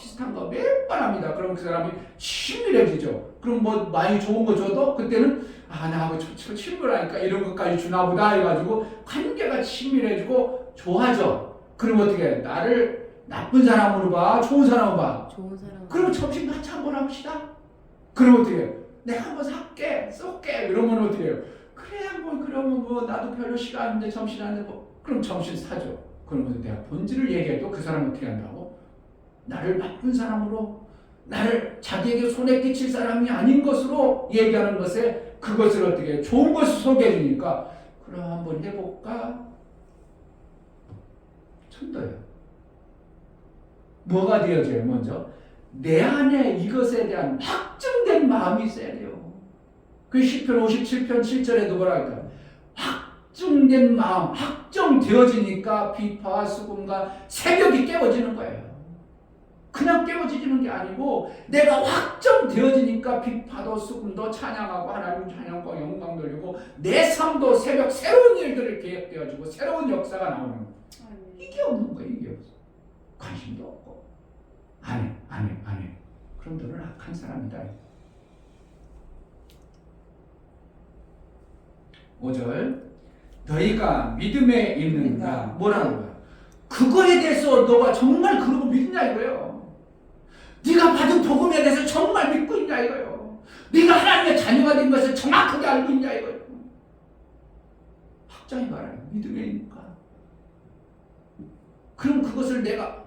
몇 번 합니다. 그럼 그 사람이 친밀해지죠. 그럼 뭐 많이 좋은 거 줘도 그때는 나하고 친밀하니까 이런 것까지 주나 보다 해가지고 관계가 친밀해지고 좋아져. 그럼 어떻게 해? 나를 나쁜 사람으로 봐? 좋은 사람으로 봐? 좋은 사람. 그러면 점심 같이 한번 합시다. 그럼 어떻게 해요? 내가 한번 살게, 쏠게. 이러면 어떻게 해요? 그래, 그러면 뭐 나도 별로 싫어하는데 점심 안 되고. 그럼 점심 사줘. 그러면서 내가 본질을 얘기해도 그 사람은 어떻게 한다고? 나를 나쁜 사람으로, 나를 자기에게 손에 끼칠 사람이 아닌 것으로 얘기하는 것에 그것을 어떻게 해요? 좋은 것을 소개해 주니까 그럼 한번 해볼까? 천도예요. 뭐가 되어져요? 먼저 내 안에 이것에 대한 확증된 마음이 있어야 돼요. 그 시편 57편 7절에도 뭐라 할까? 확증된 마음, 확정되어지니까 비파와 수금과 새벽이 깨워지는 거예요. 그냥 깨워지는 게 아니고 내가 확정되어지니까 비파도 수금도 찬양하고 하나님 찬양과 영광 돌리고 내 삶도 새벽 새로운 일들을 계획되어지고 새로운 역사가 나오는 거예요. 이게 없는 거예요. 이게 없어. 관심도 없고 안 해. 그럼 너는 악한 사람이다. 5절 너희가 믿음에 있는가? 뭐라는 거야? 그거에 대해서 너가 정말 그러고 믿냐 이거예요. 네가 받은 복음에 대해서 정말 믿고 있냐 이거예요. 네가 하나님의 자녀가 된 것을 정확하게 알고 있냐 이거예요. 확장해 말아요. 믿음에 있는가? 그럼 그것을 내가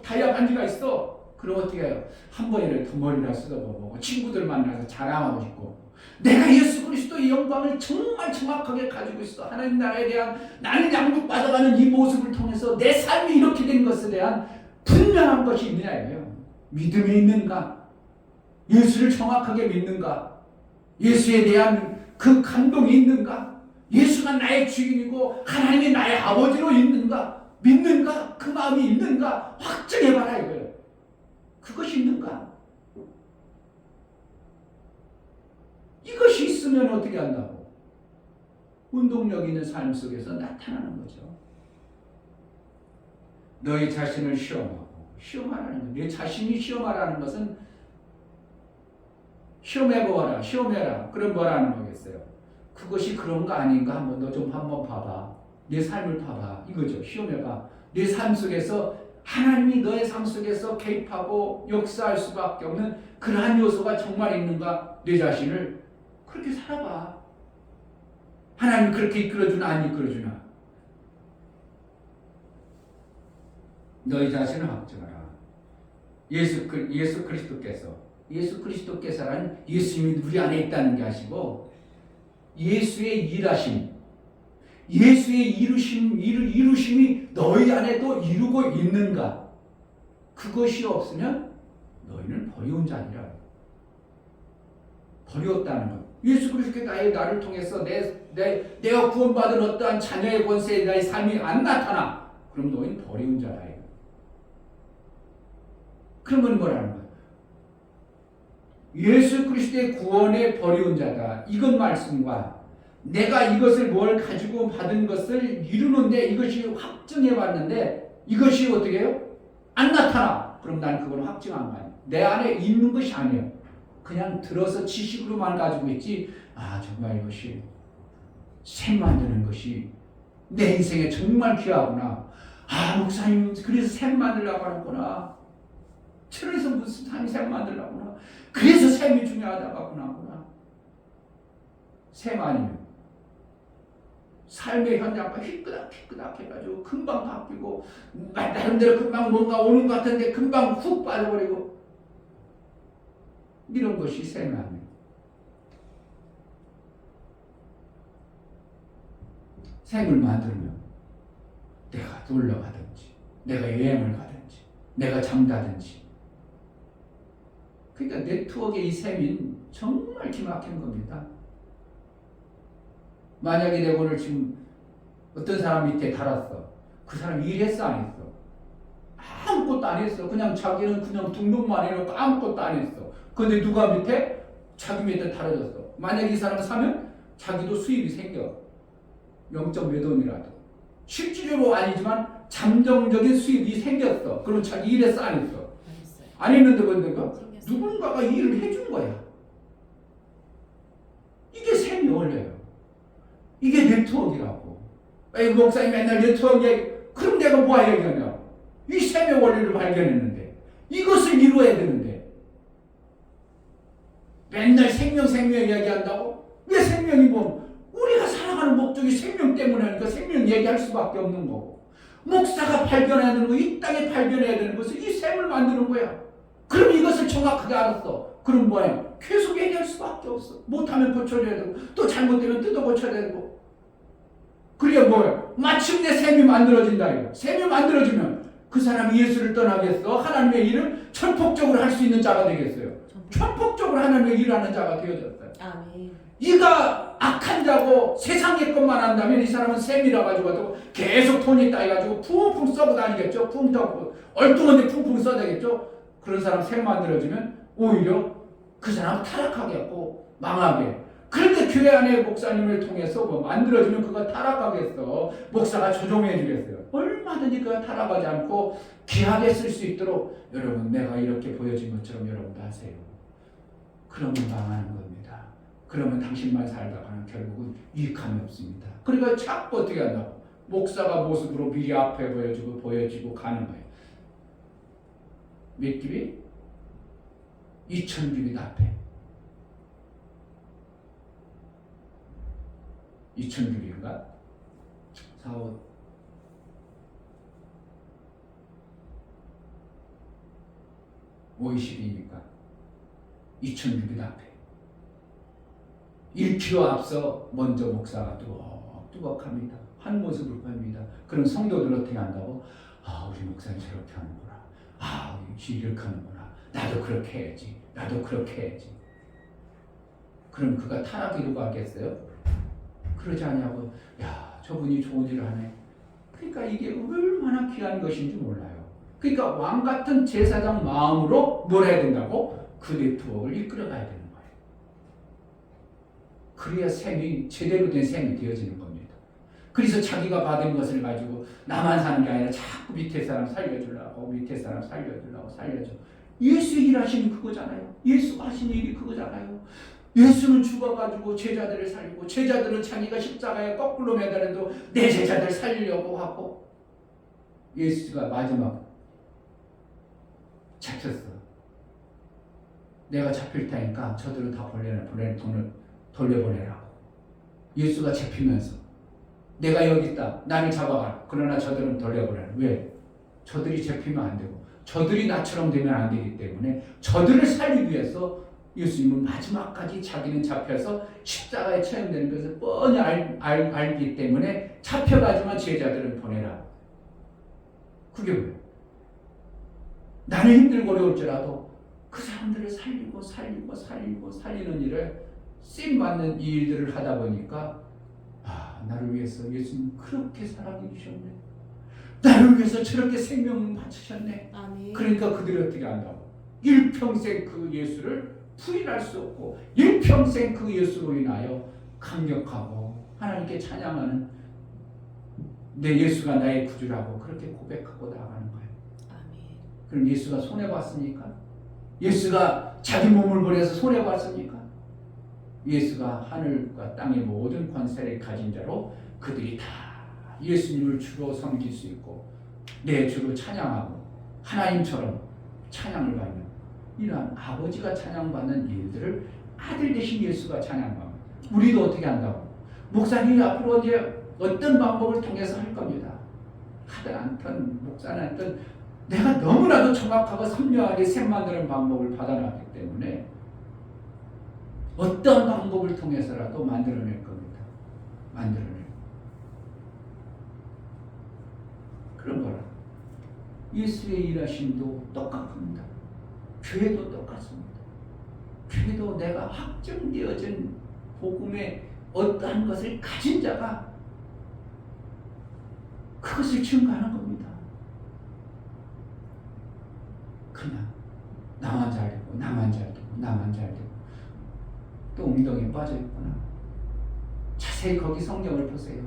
다이아 반지가 있어. 그럼 어떻게 해요? 한 번이라도 머리나 쓰다보고 친구들 만나서 자랑하고 싶고 내가 예수 그리스도의 영광을 정말 정확하게 가지고 있어. 하나님 나라에 대한 나는 양육받아가는 이 모습을 통해서 내 삶이 이렇게 된 것에 대한 분명한 것이 있느냐 이거예요. 믿음이 있는가? 예수를 정확하게 믿는가? 예수에 대한 그 감동이 있는가? 예수가 나의 주인이고 하나님이 나의 아버지로 있는가? 믿는가? 그 마음이 있는가? 확증해봐라 이거예요. 그것이 있는가? 이것이 있으면 어떻게 한다고? 운동력 있는 삶 속에서 나타나는 거죠. 너희 자신을 시험하라는 거. 내 자신이 시험하라는 것은 시험해보아라, 시험해라. 그럼 뭐라는 거겠어요? 그것이 그런 거 아닌가? 너 좀 한번 봐봐. 내 삶을 봐봐. 이거죠. 시험해봐. 내 삶 속에서 하나님이 너의 삶 속에서 개입하고 역사할 수밖에 없는 그러한 요소가 정말 있는가? 내 자신을 그렇게 살아봐. 하나님 그렇게 이끌어주나 안 이끌어주나? 너희 자신을 확증하라. 예수 그리스도께서는 예수님이 우리 안에 있다는 게 아시고 예수의 일하심, 예수의 이루심이 너희 안에도 이루고 있는가? 그것이 없으면 너희는 버려온 자니라. 버렸다는 것. 예수 그리스도께 나를 통해서 내가 구원받은 어떠한 자녀의 권세에 나의 삶이 안 나타나. 그럼 너희는 버려온 자다. 그러면 뭐라는 거야? 예수 그리스도의 구원에 버려온 자다. 이것 말씀과 내가 이것을 뭘 가지고 받은 것을 이루는데 이것이 확증해 봤는데 이것이 어떻게 해요? 안 나타나. 그럼 난 그걸 확증한 거 아니야. 내 안에 있는 것이 아니에요. 그냥 들어서 지식으로만 가지고 있지. 정말 이것이 샘 만드는 것이 내 인생에 정말 귀하구나. 목사님 그래서 샘 만들려고 하는구나. 그래서 무슨 삶이 샘 만들려구나. 그래서 샘이 중요하다고 하구나. 샘 아니면 삶의 현장과 휘끄닥 해가지고 금방 바뀌고 나름대로 금방 뭔가 오는 것 같은데 금방 훅 빠져버리고 이런 것이 샘이 아니에요. 샘을 만들면 내가 놀러 가든지 내가 여행을 가든지 내가 잠자든지 그러니까 네트워크의 이 셈인 정말 기막힌 겁니다. 만약에 내가 오늘 지금 어떤 사람 밑에 달았어. 그 사람 일했어 안 했어? 아무것도 안 했어. 그냥 자기는 그냥 등록만 해놓고 아무것도 안 했어. 근데 누가 밑에? 자기 밑에 달아졌어. 만약에 이 사람 사면 자기도 수입이 생겨. 0몇 원이라도. 실질적으로 아니지만 잠정적인 수입이 생겼어. 그럼 자기 일에 쌓였어. 안 했는데 뭔가 누군가가 이 일을 해준 거야. 이게 샘이 원래요. 이게 네트워크라고. 이 목사님 맨날 네트워크 얘기. 그럼 내가 뭐야 얘기하냐. 이 샘의 원리를 발견했는데 이것을 이루어야 되는데 맨날 생명 이야기한다고? 왜 생명이 뭐 우리가 살아가는 목적이 생명 때문에 하니까 생명 얘기할 수밖에 없는 거고 목사가 발견해야 되는 거, 이 땅에 발견해야 되는 것은 이 샘을 만드는 거야. 그럼 이것을 정확하게 알았어. 그럼 뭐야? 계속 얘기할 수밖에 없어. 못하면 고쳐줘야 되고 또 잘못되면 뜯어 고쳐야 되고 그래야 뭐야? 마침내 샘이 만들어진다 이거. 샘이 만들어지면 그 사람이 예수를 떠나겠어? 하나님의 일을 전폭적으로 할 수 있는 자가 되겠어요? 전폭적으로 하나님의 일을 하는 자가 되어졌어요. 아멘. 이가 악한 자고 세상의 것만 한다면 이 사람은 샘이라 가지고 계속 돈이 따여가지고 쿵쿵 써고 다니겠죠. 쿵쿵 얼뚱한데 쿵쿵 써다겠죠. 그런 사람 샘 만들어지면 오히려 그 사람 타락하겠고 망하게. 그런데 교회 안에 목사님을 통해서 뭐 만들어지면 그가 타락하겠어. 목사가 조종해 주겠어요. 얼마든지 그가 타락하지 않고 귀하게 쓸 수 있도록 여러분 내가 이렇게 보여진 것처럼 여러분도 하세요. 그러면 망하는 겁니다. 그러면 당신만 살다가는 결국은 유익함이 없습니다. 그러니까 자꾸 어떻게 한다고? 목사가 모습으로 미리 앞에 보여지고 가는 거예요. 몇 깁이? 2000깁이 앞에. 2000깁인가? 4, 5 50이니까 2000깁이 앞에. 1km 앞서 먼저 목사가 뚜벅뚜벅합니다. 한 모습을 보입니다. 그럼 성도들 어떻게 한다고? 아, 우리 목사님 저렇게 하는구나. 아, 이렇게 하는구나. 나도 그렇게 해야지. 나도 그렇게 해야지. 그럼 그가 타락 이루고 하겠어요? 그러지 않냐고. 야, 저분이 좋은 일을 하네. 그러니까 이게 얼마나 귀한 것인지 몰라요. 그러니까 왕 같은 제사장 마음으로 뭘 해야 된다고? 그 네트워크를 이끌어가야 되는 거예요. 그래야 샘이 제대로 된 샘이 되어지는 겁니다. 그래서 자기가 받은 것을 가지고 나만 사는 게 아니라 자꾸 밑에 사람 살려주려고 살려줘. 예수 일하시는 그거잖아요. 예수가 하시는 일이 그거잖아요. 예수는 죽어가지고 제자들을 살리고 제자들은 자기가 십자가에 거꾸로 매달려도 내 제자들 살리려고 하고 예수가 마지막 잡혔어. 내가 잡힐 테니까 저들은 다 보내는 돈을 돌려보내라고. 예수가 잡히면서 내가 여기 있다. 나를 잡아가라. 그러나 저들은 돌려보내라. 왜? 저들이 잡히면 안 되고 저들이 나처럼 되면 안 되기 때문에 저들을 살리기 위해서 예수님은 마지막까지 자기는 잡혀서 십자가에 처형되는 것을 뻔히 알기 때문에 잡혀가지만 제자들은 보내라. 그게 왜? 나는 힘들고 어려울지라도 그 사람들을 살리는 일을 쓰임받는 이 일들을 하다 보니까 나를 위해서 예수님 그렇게 살아계셨네. 나를 위해서 저렇게 생명을 바치셨네. 아멘. 그러니까 그들이 어떻게 한다고? 일평생 그 예수를 부인할 수 없고 일평생 그 예수로 인하여 감격하고 하나님께 찬양하는 내 예수가 나의 구주라고 그렇게 고백하고 나가는 거예요. 아멘. 그럼 예수가 손해봤습니까? 예수가 자기 몸을 버려서 손해봤습니까? 예수가 하늘과 땅의 모든 권세를 가진 자로 그들이 다 예수님을 주로 섬길 수 있고 내 주로 찬양하고 하나님처럼 찬양을 받는 이러한 아버지가 찬양받는 일들을 아들 되신 예수가 찬양합니다. 우리도 어떻게 한다고? 목사님이 앞으로 이제 어떤 방법을 통해서 할 겁니다. 하든 않든 목사는 않든 내가 너무나도 정확하고 선명하게 샘 만드는 방법을 받아놨기 때문에 어떤 방법을 통해서라도 만들어낼 겁니다. 만들어낼. 그런 거라. 예수의 일하심도 똑같습니다. 교회도 똑같습니다. 교회도 내가 확정되어진 복음의 어떠한 것을 가진 자가 그것을 증거하는 겁니다. 그냥 나만 잘 되고 또 웅덩이에 빠져 있구나. 자세히 거기 성경을 보세요.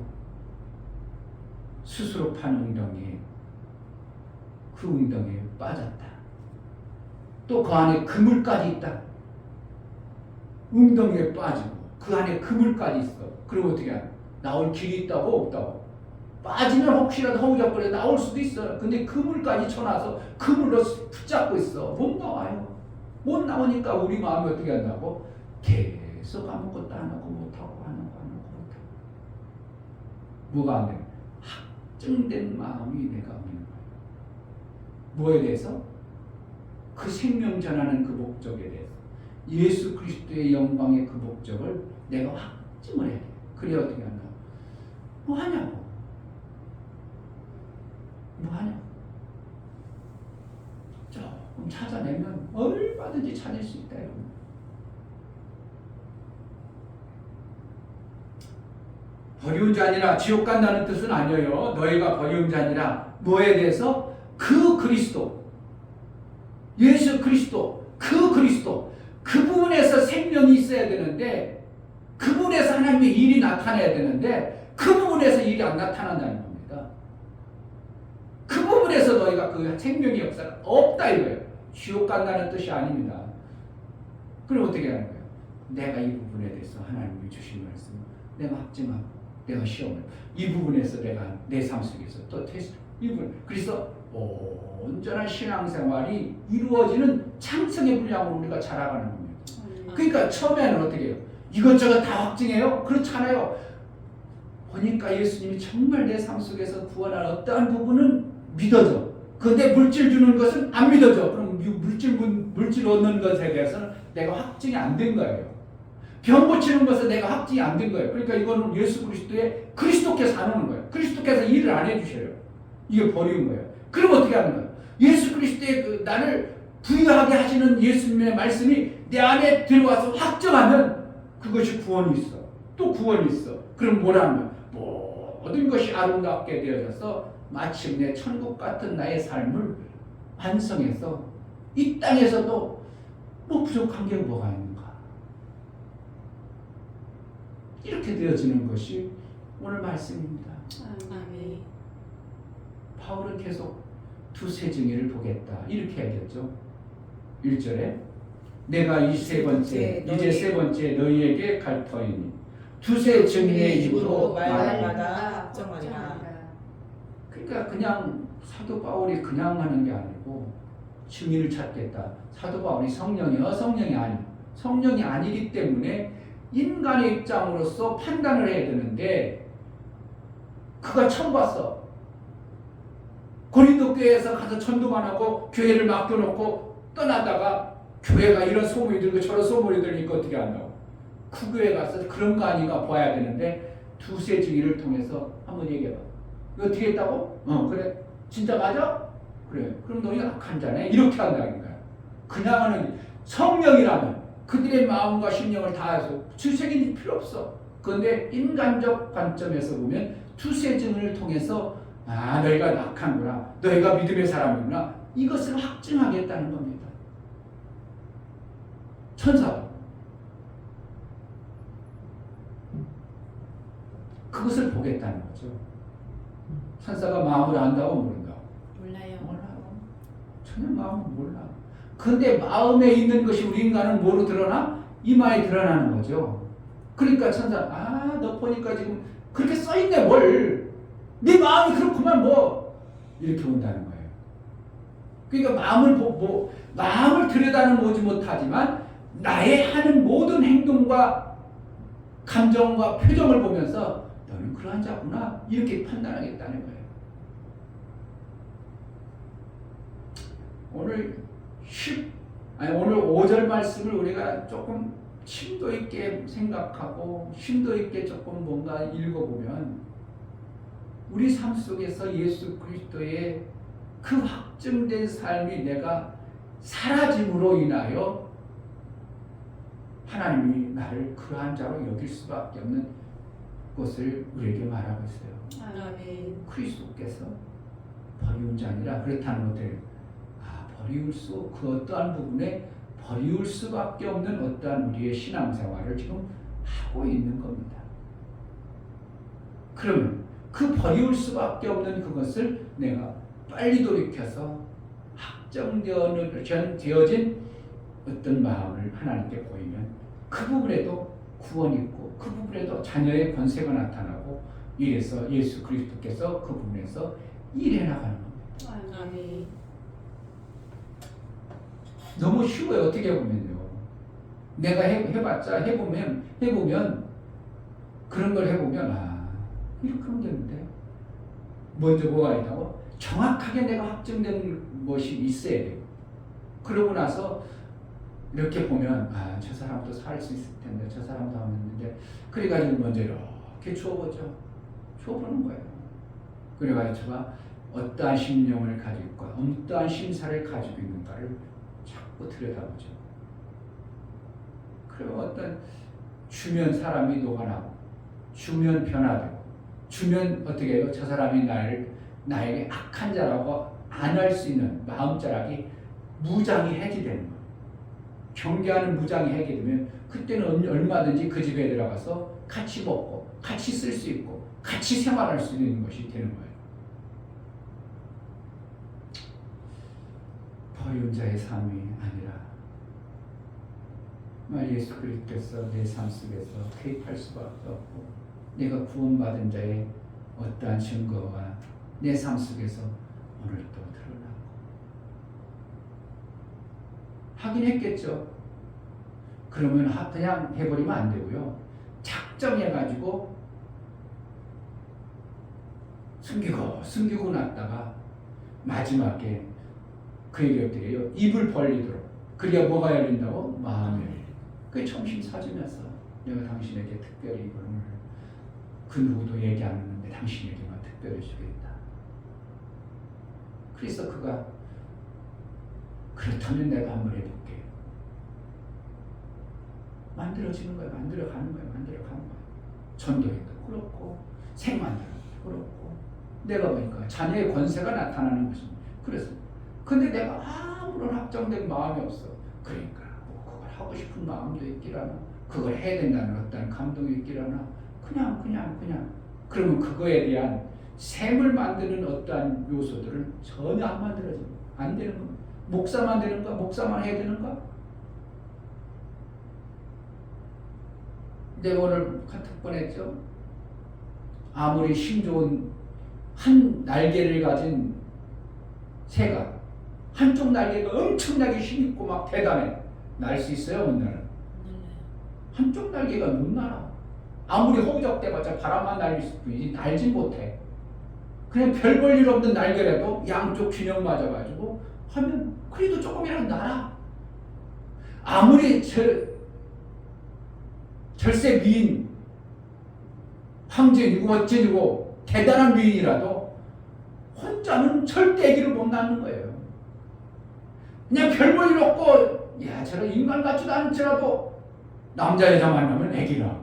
스스로 판 웅덩이에, 그 웅덩이에 빠졌다. 또 그 안에 그물까지 있다. 웅덩이에 빠지고 그 안에 그물까지 있어. 그럼 어떻게 하냐? 나올 길이 있다고 없다고? 빠지면 혹시라도 허우적거려 나올 수도 있어. 근데 그물까지 쳐놔서 그물로 붙잡고 있어. 못 나와요. 못 나오니까 우리 마음이 어떻게 한다고? 계속 아무것도 안 하고 못하고 하는 거 하는 거 못하고. 뭐가 안 돼? 확증된 마음이 내가 없는 거예요. 뭐에 대해서? 그 생명 전하는 그 목적에 대해서, 예수 그리스도의 영광의 그 목적을 내가 확증을 해야 돼. 그래야 어떻게 한다? 뭐 하냐고. 뭐 하냐고. 조금 찾아내면 얼마든지 찾을 수 있다. 여러분. 버리운 자니라 지옥 간다는 뜻은 아니에요. 너희가 버리운 자니라 뭐에 대해서? 그 그리스도, 예수 그리스도, 그 그리스도, 그 부분에서 생명이 있어야 되는데, 그 부분에서 하나님의 일이 나타나야 되는데 그 부분에서 일이 안 나타난다는 겁니다. 그 부분에서 너희가 그 생명의 역사가 없다 이거예요. 지옥 간다는 뜻이 아닙니다. 그럼 어떻게 하는 거예요? 내가 이 부분에 대해서 하나님이 주신 말씀 내가 확증하고 내가 시험을 이 부분에서 내가 내 삶 속에서 또 테스트 이 부분, 그래서 온전한 신앙생활이 이루어지는 창성의 분량으로 우리가 자라가는 겁니다. 그러니까 처음에는 어떻게 해요? 이것저것 다 확증해요? 그렇잖아요. 보니까 예수님이 정말 내 삶 속에서 구원할 어떠한 부분은 믿어져. 그런데 물질 주는 것은 안 믿어져. 그럼 물질 얻는 것에 대해서는 내가 확증이 안 된 거예요. 병 고치는 것은 내가 확증이 안 된 거예요. 그러니까 이거는 예수 그리스도의 그리스도께서 안 오는 거예요. 그리스도께서 일을 안 해주셔요. 이게 버리는 거예요. 그럼 어떻게 하는 거예요? 예수 그리스도의 그 나를 부유하게 하시는 예수님의 말씀이 내 안에 들어와서 확정하면 그것이 구원이 있어. 또 구원이 있어. 그럼 뭐라는 거야? 모든 것이 아름답게 되어져서 마침내 천국 같은 나의 삶을 완성해서 이 땅에서도 뭐 부족한 게 뭐가 있는가? 이렇게 되어지는 것이 오늘 말씀입니다. 아멘. 바울은 계속 두세 증인을 보겠다 이렇게 얘기했죠. 1절에 내가 이 세 번째 이제 세 번째 너희에게 갈 터이니 두세 증인의 입으로 말마다 확정하리라. 그러니까 그냥 사도 바울이 그냥 하는 게 아니고 증인을 찾겠다. 사도 바울이 성령이요? 성령이 아니. 성령이 아니기 때문에 인간의 입장으로서 판단을 해야 되는데 그가 처음 봤어. 고린도 교회에서 가서 전도만 하고 교회를 맡겨놓고 떠나다가 교회가 이런 소문이 들고 저런 소문이 들으니까 어떻게 한다고? 그 교회 가서 그런 거 아닌가 봐야 되는데 두세 증인을 통해서 한번 얘기해봐. 이거 어떻게 했다고? 그래. 진짜 맞아? 그래. 그럼 너희 악한 자네. 이렇게 한다는 거야. 그냥 하는 성령이라면 그들의 마음과 심령을 다해서 주색이 필요 없어. 그런데 인간적 관점에서 보면 두세 증인을 통해서 너희가 악한구나. 너희가 믿음의 사람이구나. 이것을 확증하겠다는 겁니다. 천사. 그것을 보겠다는 거죠. 천사가 마음을 안다고 모른다고? 몰라요. 전혀 마음은 몰라. 그런데 마음에 있는 것이 우리 인간은 뭐로 드러나? 이마에 드러나는 거죠. 그러니까 천사, 너 보니까 지금 그렇게 써있네 뭘. 네 마음이 그렇구만 뭐. 이렇게 온다는 거예요. 그러니까 마음을 들여다는 보지 못하지만 나의 하는 모든 행동과 감정과 표정을 보면서 너는 그러한 자구나 이렇게 판단하겠다는 거예요. 오늘 5절 말씀을 우리가 조금 심도 있게 생각하고 심도 있게 조금 뭔가 읽어보면 우리 삶 속에서 예수 그리스도의 그 확증된 삶이 내가 사라짐으로 인하여 하나님이 나를 그러한 자로 여길 수밖에 없는 것을 우리에게 말하고 있어요. 아멘. 그리스도께서 버리운 자 아니라 그렇다는 것들 버리울 수 그 어떠한 부분에 버리울 수밖에 없는 어떠한 우리의 신앙생활을 지금 하고 있는 겁니다. 그러면 그 버리울 수밖에 없는 그것을 내가 빨리 돌이켜서 확정되어진 어떤 마음을 하나님께 보이면 그 부분에도 구원이 있고 그 부분에도 자녀의 권세가 나타나고 이래서 예수 그리스도께서 그 부분에서 일해 나가는 겁니다. 아멘. 너무 쉬워요. 어떻게 보면요. 내가 해봤자 해보면 그런 걸 해보면 이렇게 하면 되는데 먼저 뭐가 있다고? 정확하게 내가 확정된 것이 있어야 돼요. 그러고 나서 이렇게 보면 저 사람도 살 수 있을 텐데 저 사람도 하면 되는데 그래가지고 먼저 이렇게 주워보죠. 주워보는 거예요. 그래가지고 제가 어떠한 심령을 가지고 있고 어떠한 심사를 가지고 있는가를 자꾸 들여다보죠. 그리고 어떤 주면 사람이 녹아나고 주면 변화되고 주면 어떻게 해요? 저 사람이 나에게 악한 자라고 안 할 수 있는 마음자락이 무장이 해지되는 거예요. 경계하는 무장이 해지되면 그때는 얼마든지 그 집에 들어가서 같이 먹고 같이 쓸 수 있고 같이 생활할 수 있는 것이 되는 거예요. 버린 자의 삶이 아니라 예수 그리스도께서 내 삶 속에서 개입할 수밖에 없고 내가 구원받은 자의 어떠한 증거가 내 삶 속에서 오늘 또 드러나고 하긴 했겠죠. 그러면 그냥 해버리면 안 되고요. 작정해가지고 숨기고 났다가 마지막에 그에게 어떻게 해요? 입을 벌리도록. 그래야 뭐가 열린다고? 마음이 열린다. 그게 정신 사주면서 내가 당신에게 특별히 이거를 그 누구도 얘기 안 했는데 당신에게만 특별히 주겠다. 그래서 그가 그렇다면 내가 한번 해볼게. 만들어지는 거야. 만들어가는 거야. 전도에도 그렇고 생만들어도 그렇고 내가 보니까 자녀의 권세가 나타나는 것입니다. 그래서 근데 내가 아무런 확정된 마음이 없어. 그러니까 그걸 하고 싶은 마음도 있기라나 그걸 해야 된다는 어떤 감동이 있기라나 그냥 그러면 그거에 대한 샘을 만드는 어떠한 요소들은 전혀 안 만들어집니다. 안 되는 겁니다. 목사만 되는가? 목사만 해야 되는가? 내가 오늘 카톡 보냈죠. 아무리 힘 좋은 한 날개를 가진 새가 한쪽 날개가 엄청나게 힘있고 막 대단해. 날 수 있어요? 못 날아요? 한쪽 날개가 못 날아. 아무리 허우적대봤자 바람만 날릴 수 뿐이지 날진 못해. 그냥 별 볼 일 없는 날개라도 양쪽 균형 맞아가지고 하면 그래도 조금이라도 날아. 아무리 절세 미인 황제이고 어째이고 대단한 미인이라도 혼자는 절대 아기를 못 낳는 거예요. 그냥 별 볼 일 없고 저런 인간 같지도 않지라도 남자 여자 만나면 아기라.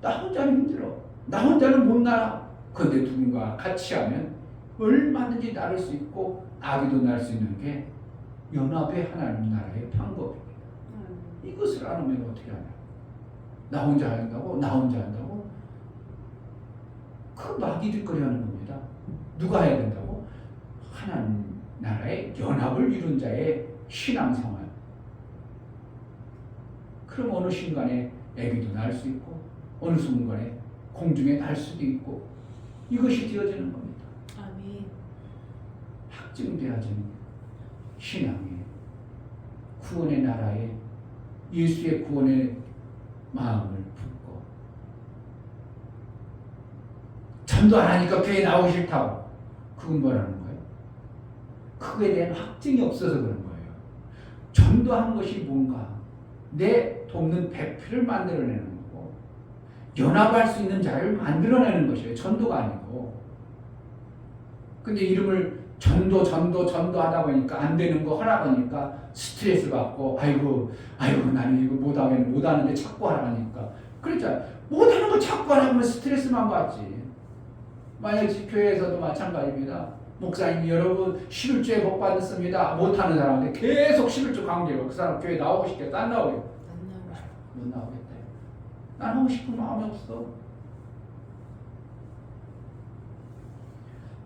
나 혼자는 힘들어. 나 혼자는 못 낳아. 근데 누군가 같이 하면 얼마든지 낳을 수 있고 아기도 낳을 수 있는 게 연합의 하나님 나라의 방법입니다. 이것을 안 하면 어떻게 하냐? 나 혼자 한다고? 그 마귀들거리 하는 겁니다. 누가 해야 된다고? 하나님 나라의 연합을 이룬 자의 신앙생활. 그럼 어느 순간에 아기도 낳을 수 있고 어느 순간에 공중에 날 수도 있고 이것이 되어지는 겁니다. 아멘. 확증되어진 신앙이 구원의 나라에 예수의 구원의 마음을 품고 전도 안 하니까 교회 나오기 싫다고 그건 뭐라는 거예요? 그거에 대한 확증이 없어서 그런 거예요. 전도한 것이 뭔가 내 돕는 배필을 만들어내는 거고 연합할 수 있는 자를 만들어내는 것이에요. 전도가 아니고. 근데 이름을 전도 하다 보니까 안 되는 거 하라 보니까 스트레스 받고 아이고 나는 이거 못하는데 자꾸 하라니까 그랬잖아. 못하는 거 자꾸 하라면 스트레스만 받지. 만약 교회에서도 마찬가지입니다. 목사님 여러분 11조에 복 받았습니다. 못하는 사람한테 계속 11조 강제로 그 사람 교회 나오고 싶겠다 안 나오겠다. 못 나오겠다. 난 하고 싶은 마음이 없어.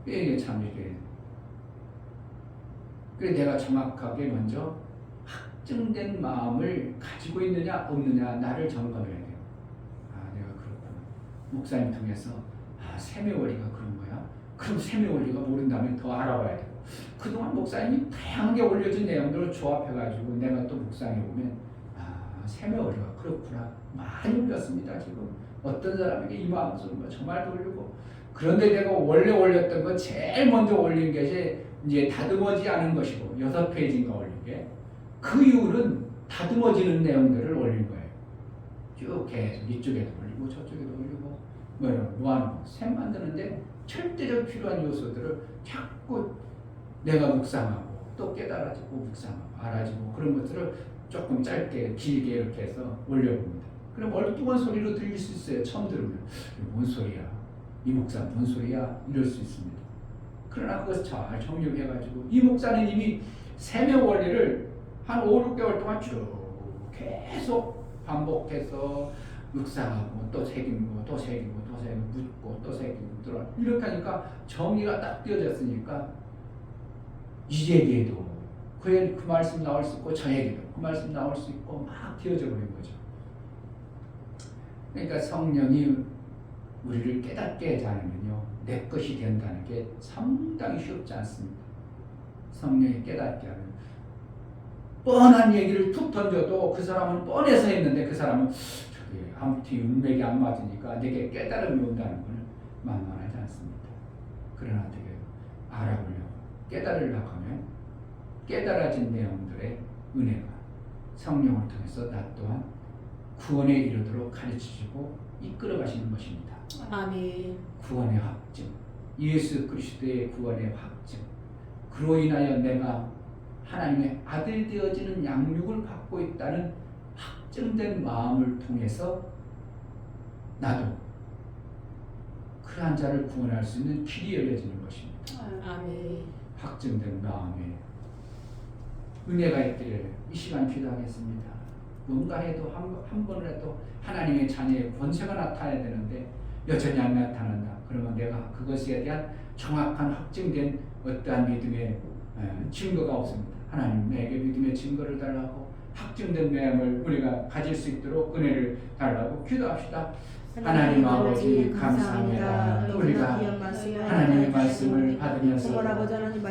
이게 참 이게. 그래서 내가 정확하게 먼저 확증된 마음을 가지고 있느냐 없느냐 나를 점검해야 돼요. 아 내가 그렇구나. 목사님 통해서 세매원리가 그런 거야. 그럼 세매원리가 모른다면 더 알아봐야 되고 그동안 목사님이 다양하게 올려준 내용들을 조합해가지고 내가 또 묵상해 보면 세매원리가 그렇구나. 많이 올렸습니다. 지금 어떤 사람에게 이 마음을 쏘는 저 말도 올리고 그런데 내가 원래 올렸던 거 제일 먼저 올린 것이 이제 다듬어지지 않은 것이고 6페이지인가 올린 게 그 이유는 다듬어지는 내용들을 올린 거예요. 쭉 계속 이쪽에도 올리고 저쪽에도 올리고 뭐하는 거 셈 만드는데 절대적 필요한 요소들을 자꾸 내가 묵상하고 또 깨달아지고 묵상하고 알아지고 그런 것들을 조금 짧게 길게 이렇게 해서 올려봅니다. 그럼 얼뚱한 소리로 들릴 수 있어요. 처음 들으면 뭔 소리야 이 목사 뭔 소리야 이럴 수 있습니다. 그러나 그것을 잘 정리해가지고 이 목사는 이미 세매 원리를 한 5, 6개월 동안 쭉 계속 반복해서 묵상하고 또 새기고 또 새기고 또 새기고 묻고 또 새기고 들어 이렇게 하니까 정리가 딱 띄어졌으니까 이제에게도 그 말씀 나올 수 있고 저에게도 그 말씀 나올 수 있고 막 띄어져 버린 거죠. 그러니까 성령이 우리를 깨닫게 하지 않으면요 내 것이 된다는 게 상당히 쉽지 않습니다. 성령이 깨닫게 하면 뻔한 얘기를 툭 던져도 그 사람은 뻔해서 했는데 그 사람은 저기 아무튼 운맥이 안 맞으니까 내게 깨달음이 온다는 것은 만만하지 않습니다. 그러나 되게 알아보려고 깨달으려고 하면 깨달아진 내용들의 은혜가 성령을 통해서 나 또한 구원에 이르도록 가르치시고 이끌어 가시는 것입니다. 아멘. 구원의 확증, 예수 그리스도의 구원의 확증. 그로 인하여 내가 하나님의 아들 되어지는 양육을 받고 있다는 확증된 마음을 통해서 나도 그러한 자를 구원할 수 있는 길이 열려지는 것입니다. 아멘. 확증된 마음에 은혜가 있기를 이 시간 기도하겠습니다. 뭔가 해도 한 번이라도 하나님의 자녀의 권세가 나타나야 되는데 여전히 안 나타난다. 그러면 내가 그것에 대한 정확한 확증된 어떠한 믿음의 증거가 없습니다. 하나님 내게 믿음의 증거를 달라고 확증된 마음을 우리가 가질 수 있도록 은혜를 달라고 기도합시다. 하나님 아버지 감사합니다. 우리가 하나님의 말씀을 받으면서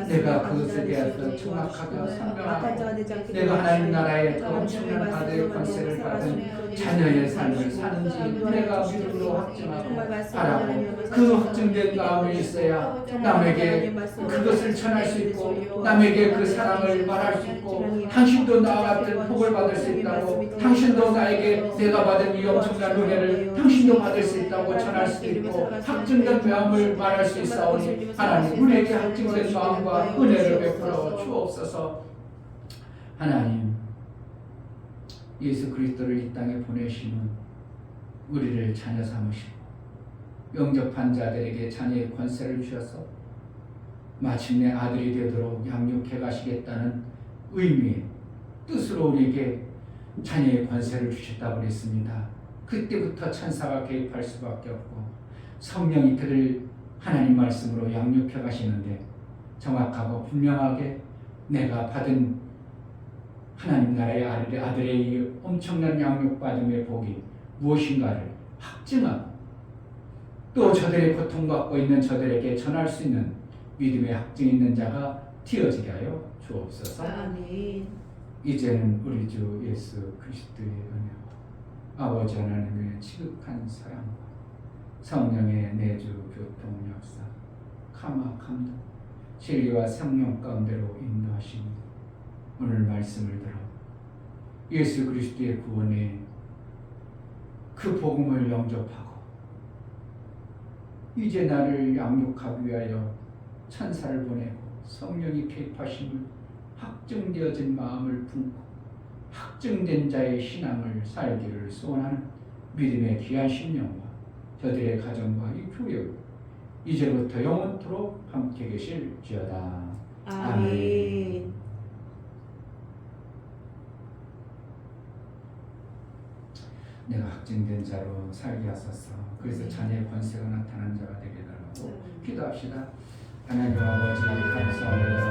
내가 그것에 대해서 정확하게 설명하고 내가 하나님 나라의 그 엄청난 바다의 권세를 받은 자녀의 삶을 사는지 내가 믿음으로 확증하고 알아보고 그 확증된 마음이 있어야 남에게 그것을 전할 수 있고 남에게 그 사랑을 말할 수 있고 당신도 나와 같은 복을 받을 수 있다고 당신도 나에게 내가 받은 이 엄청난 은혜를 당신도 받을 수 있다고 전할 수 있고 확증된 마음을 말할 수 있사오니 하나님 우리에게 확증된 마음과 은혜를 베풀어 주옵소서. 하나님 예수 그리스도를 이 땅에 보내시는 우리를 자녀 삼으시고 영접한 자들에게 자녀의 권세를 주셔서 마침내 아들이 되도록 양육해 가시겠다는 의미의 뜻으로 우리에게 자녀의 권세를 주셨다고 그랬습니다. 그때부터 천사가 개입할 수밖에 없고 성령이 그를 하나님 말씀으로 양육해 가시는데 정확하고 분명하게 내가 받은 하나님 나라의 아들의 이 엄청난 양육받음의 복이 무엇인가를 확증하고 또 저들의 고통받고 있는 저들에게 전할 수 있는 믿음의 확증 있는 자가 되어지게 하여 주옵소서. 아멘. 이제는 우리 주 예수 그리스도의 은혜와 아버지 하나님의 지극한 사랑과 성령의 내주 교통 역사 감화 감동 진리와 성령 가운데로 인도하시니 오늘 말씀을 들어 예수 그리스도의 구원에 그 복음을 영접하고 이제 나를 양육하기 위하여 천사를 보내고 성령이 개입하심을 확증되어진 마음을 품고 확증된 자의 신앙을 살기를 소원하는 믿음의 귀한 심령과 저들의 가정과 이 교회 이제부터 영원토록 함께 계실지어다. 아멘. 내가 확증된 자로 살게 하소서. 그래서 자녀의 권세가 나타난 자가 되게 달라고 기도합시다. 하나님 아버지 감사합니다.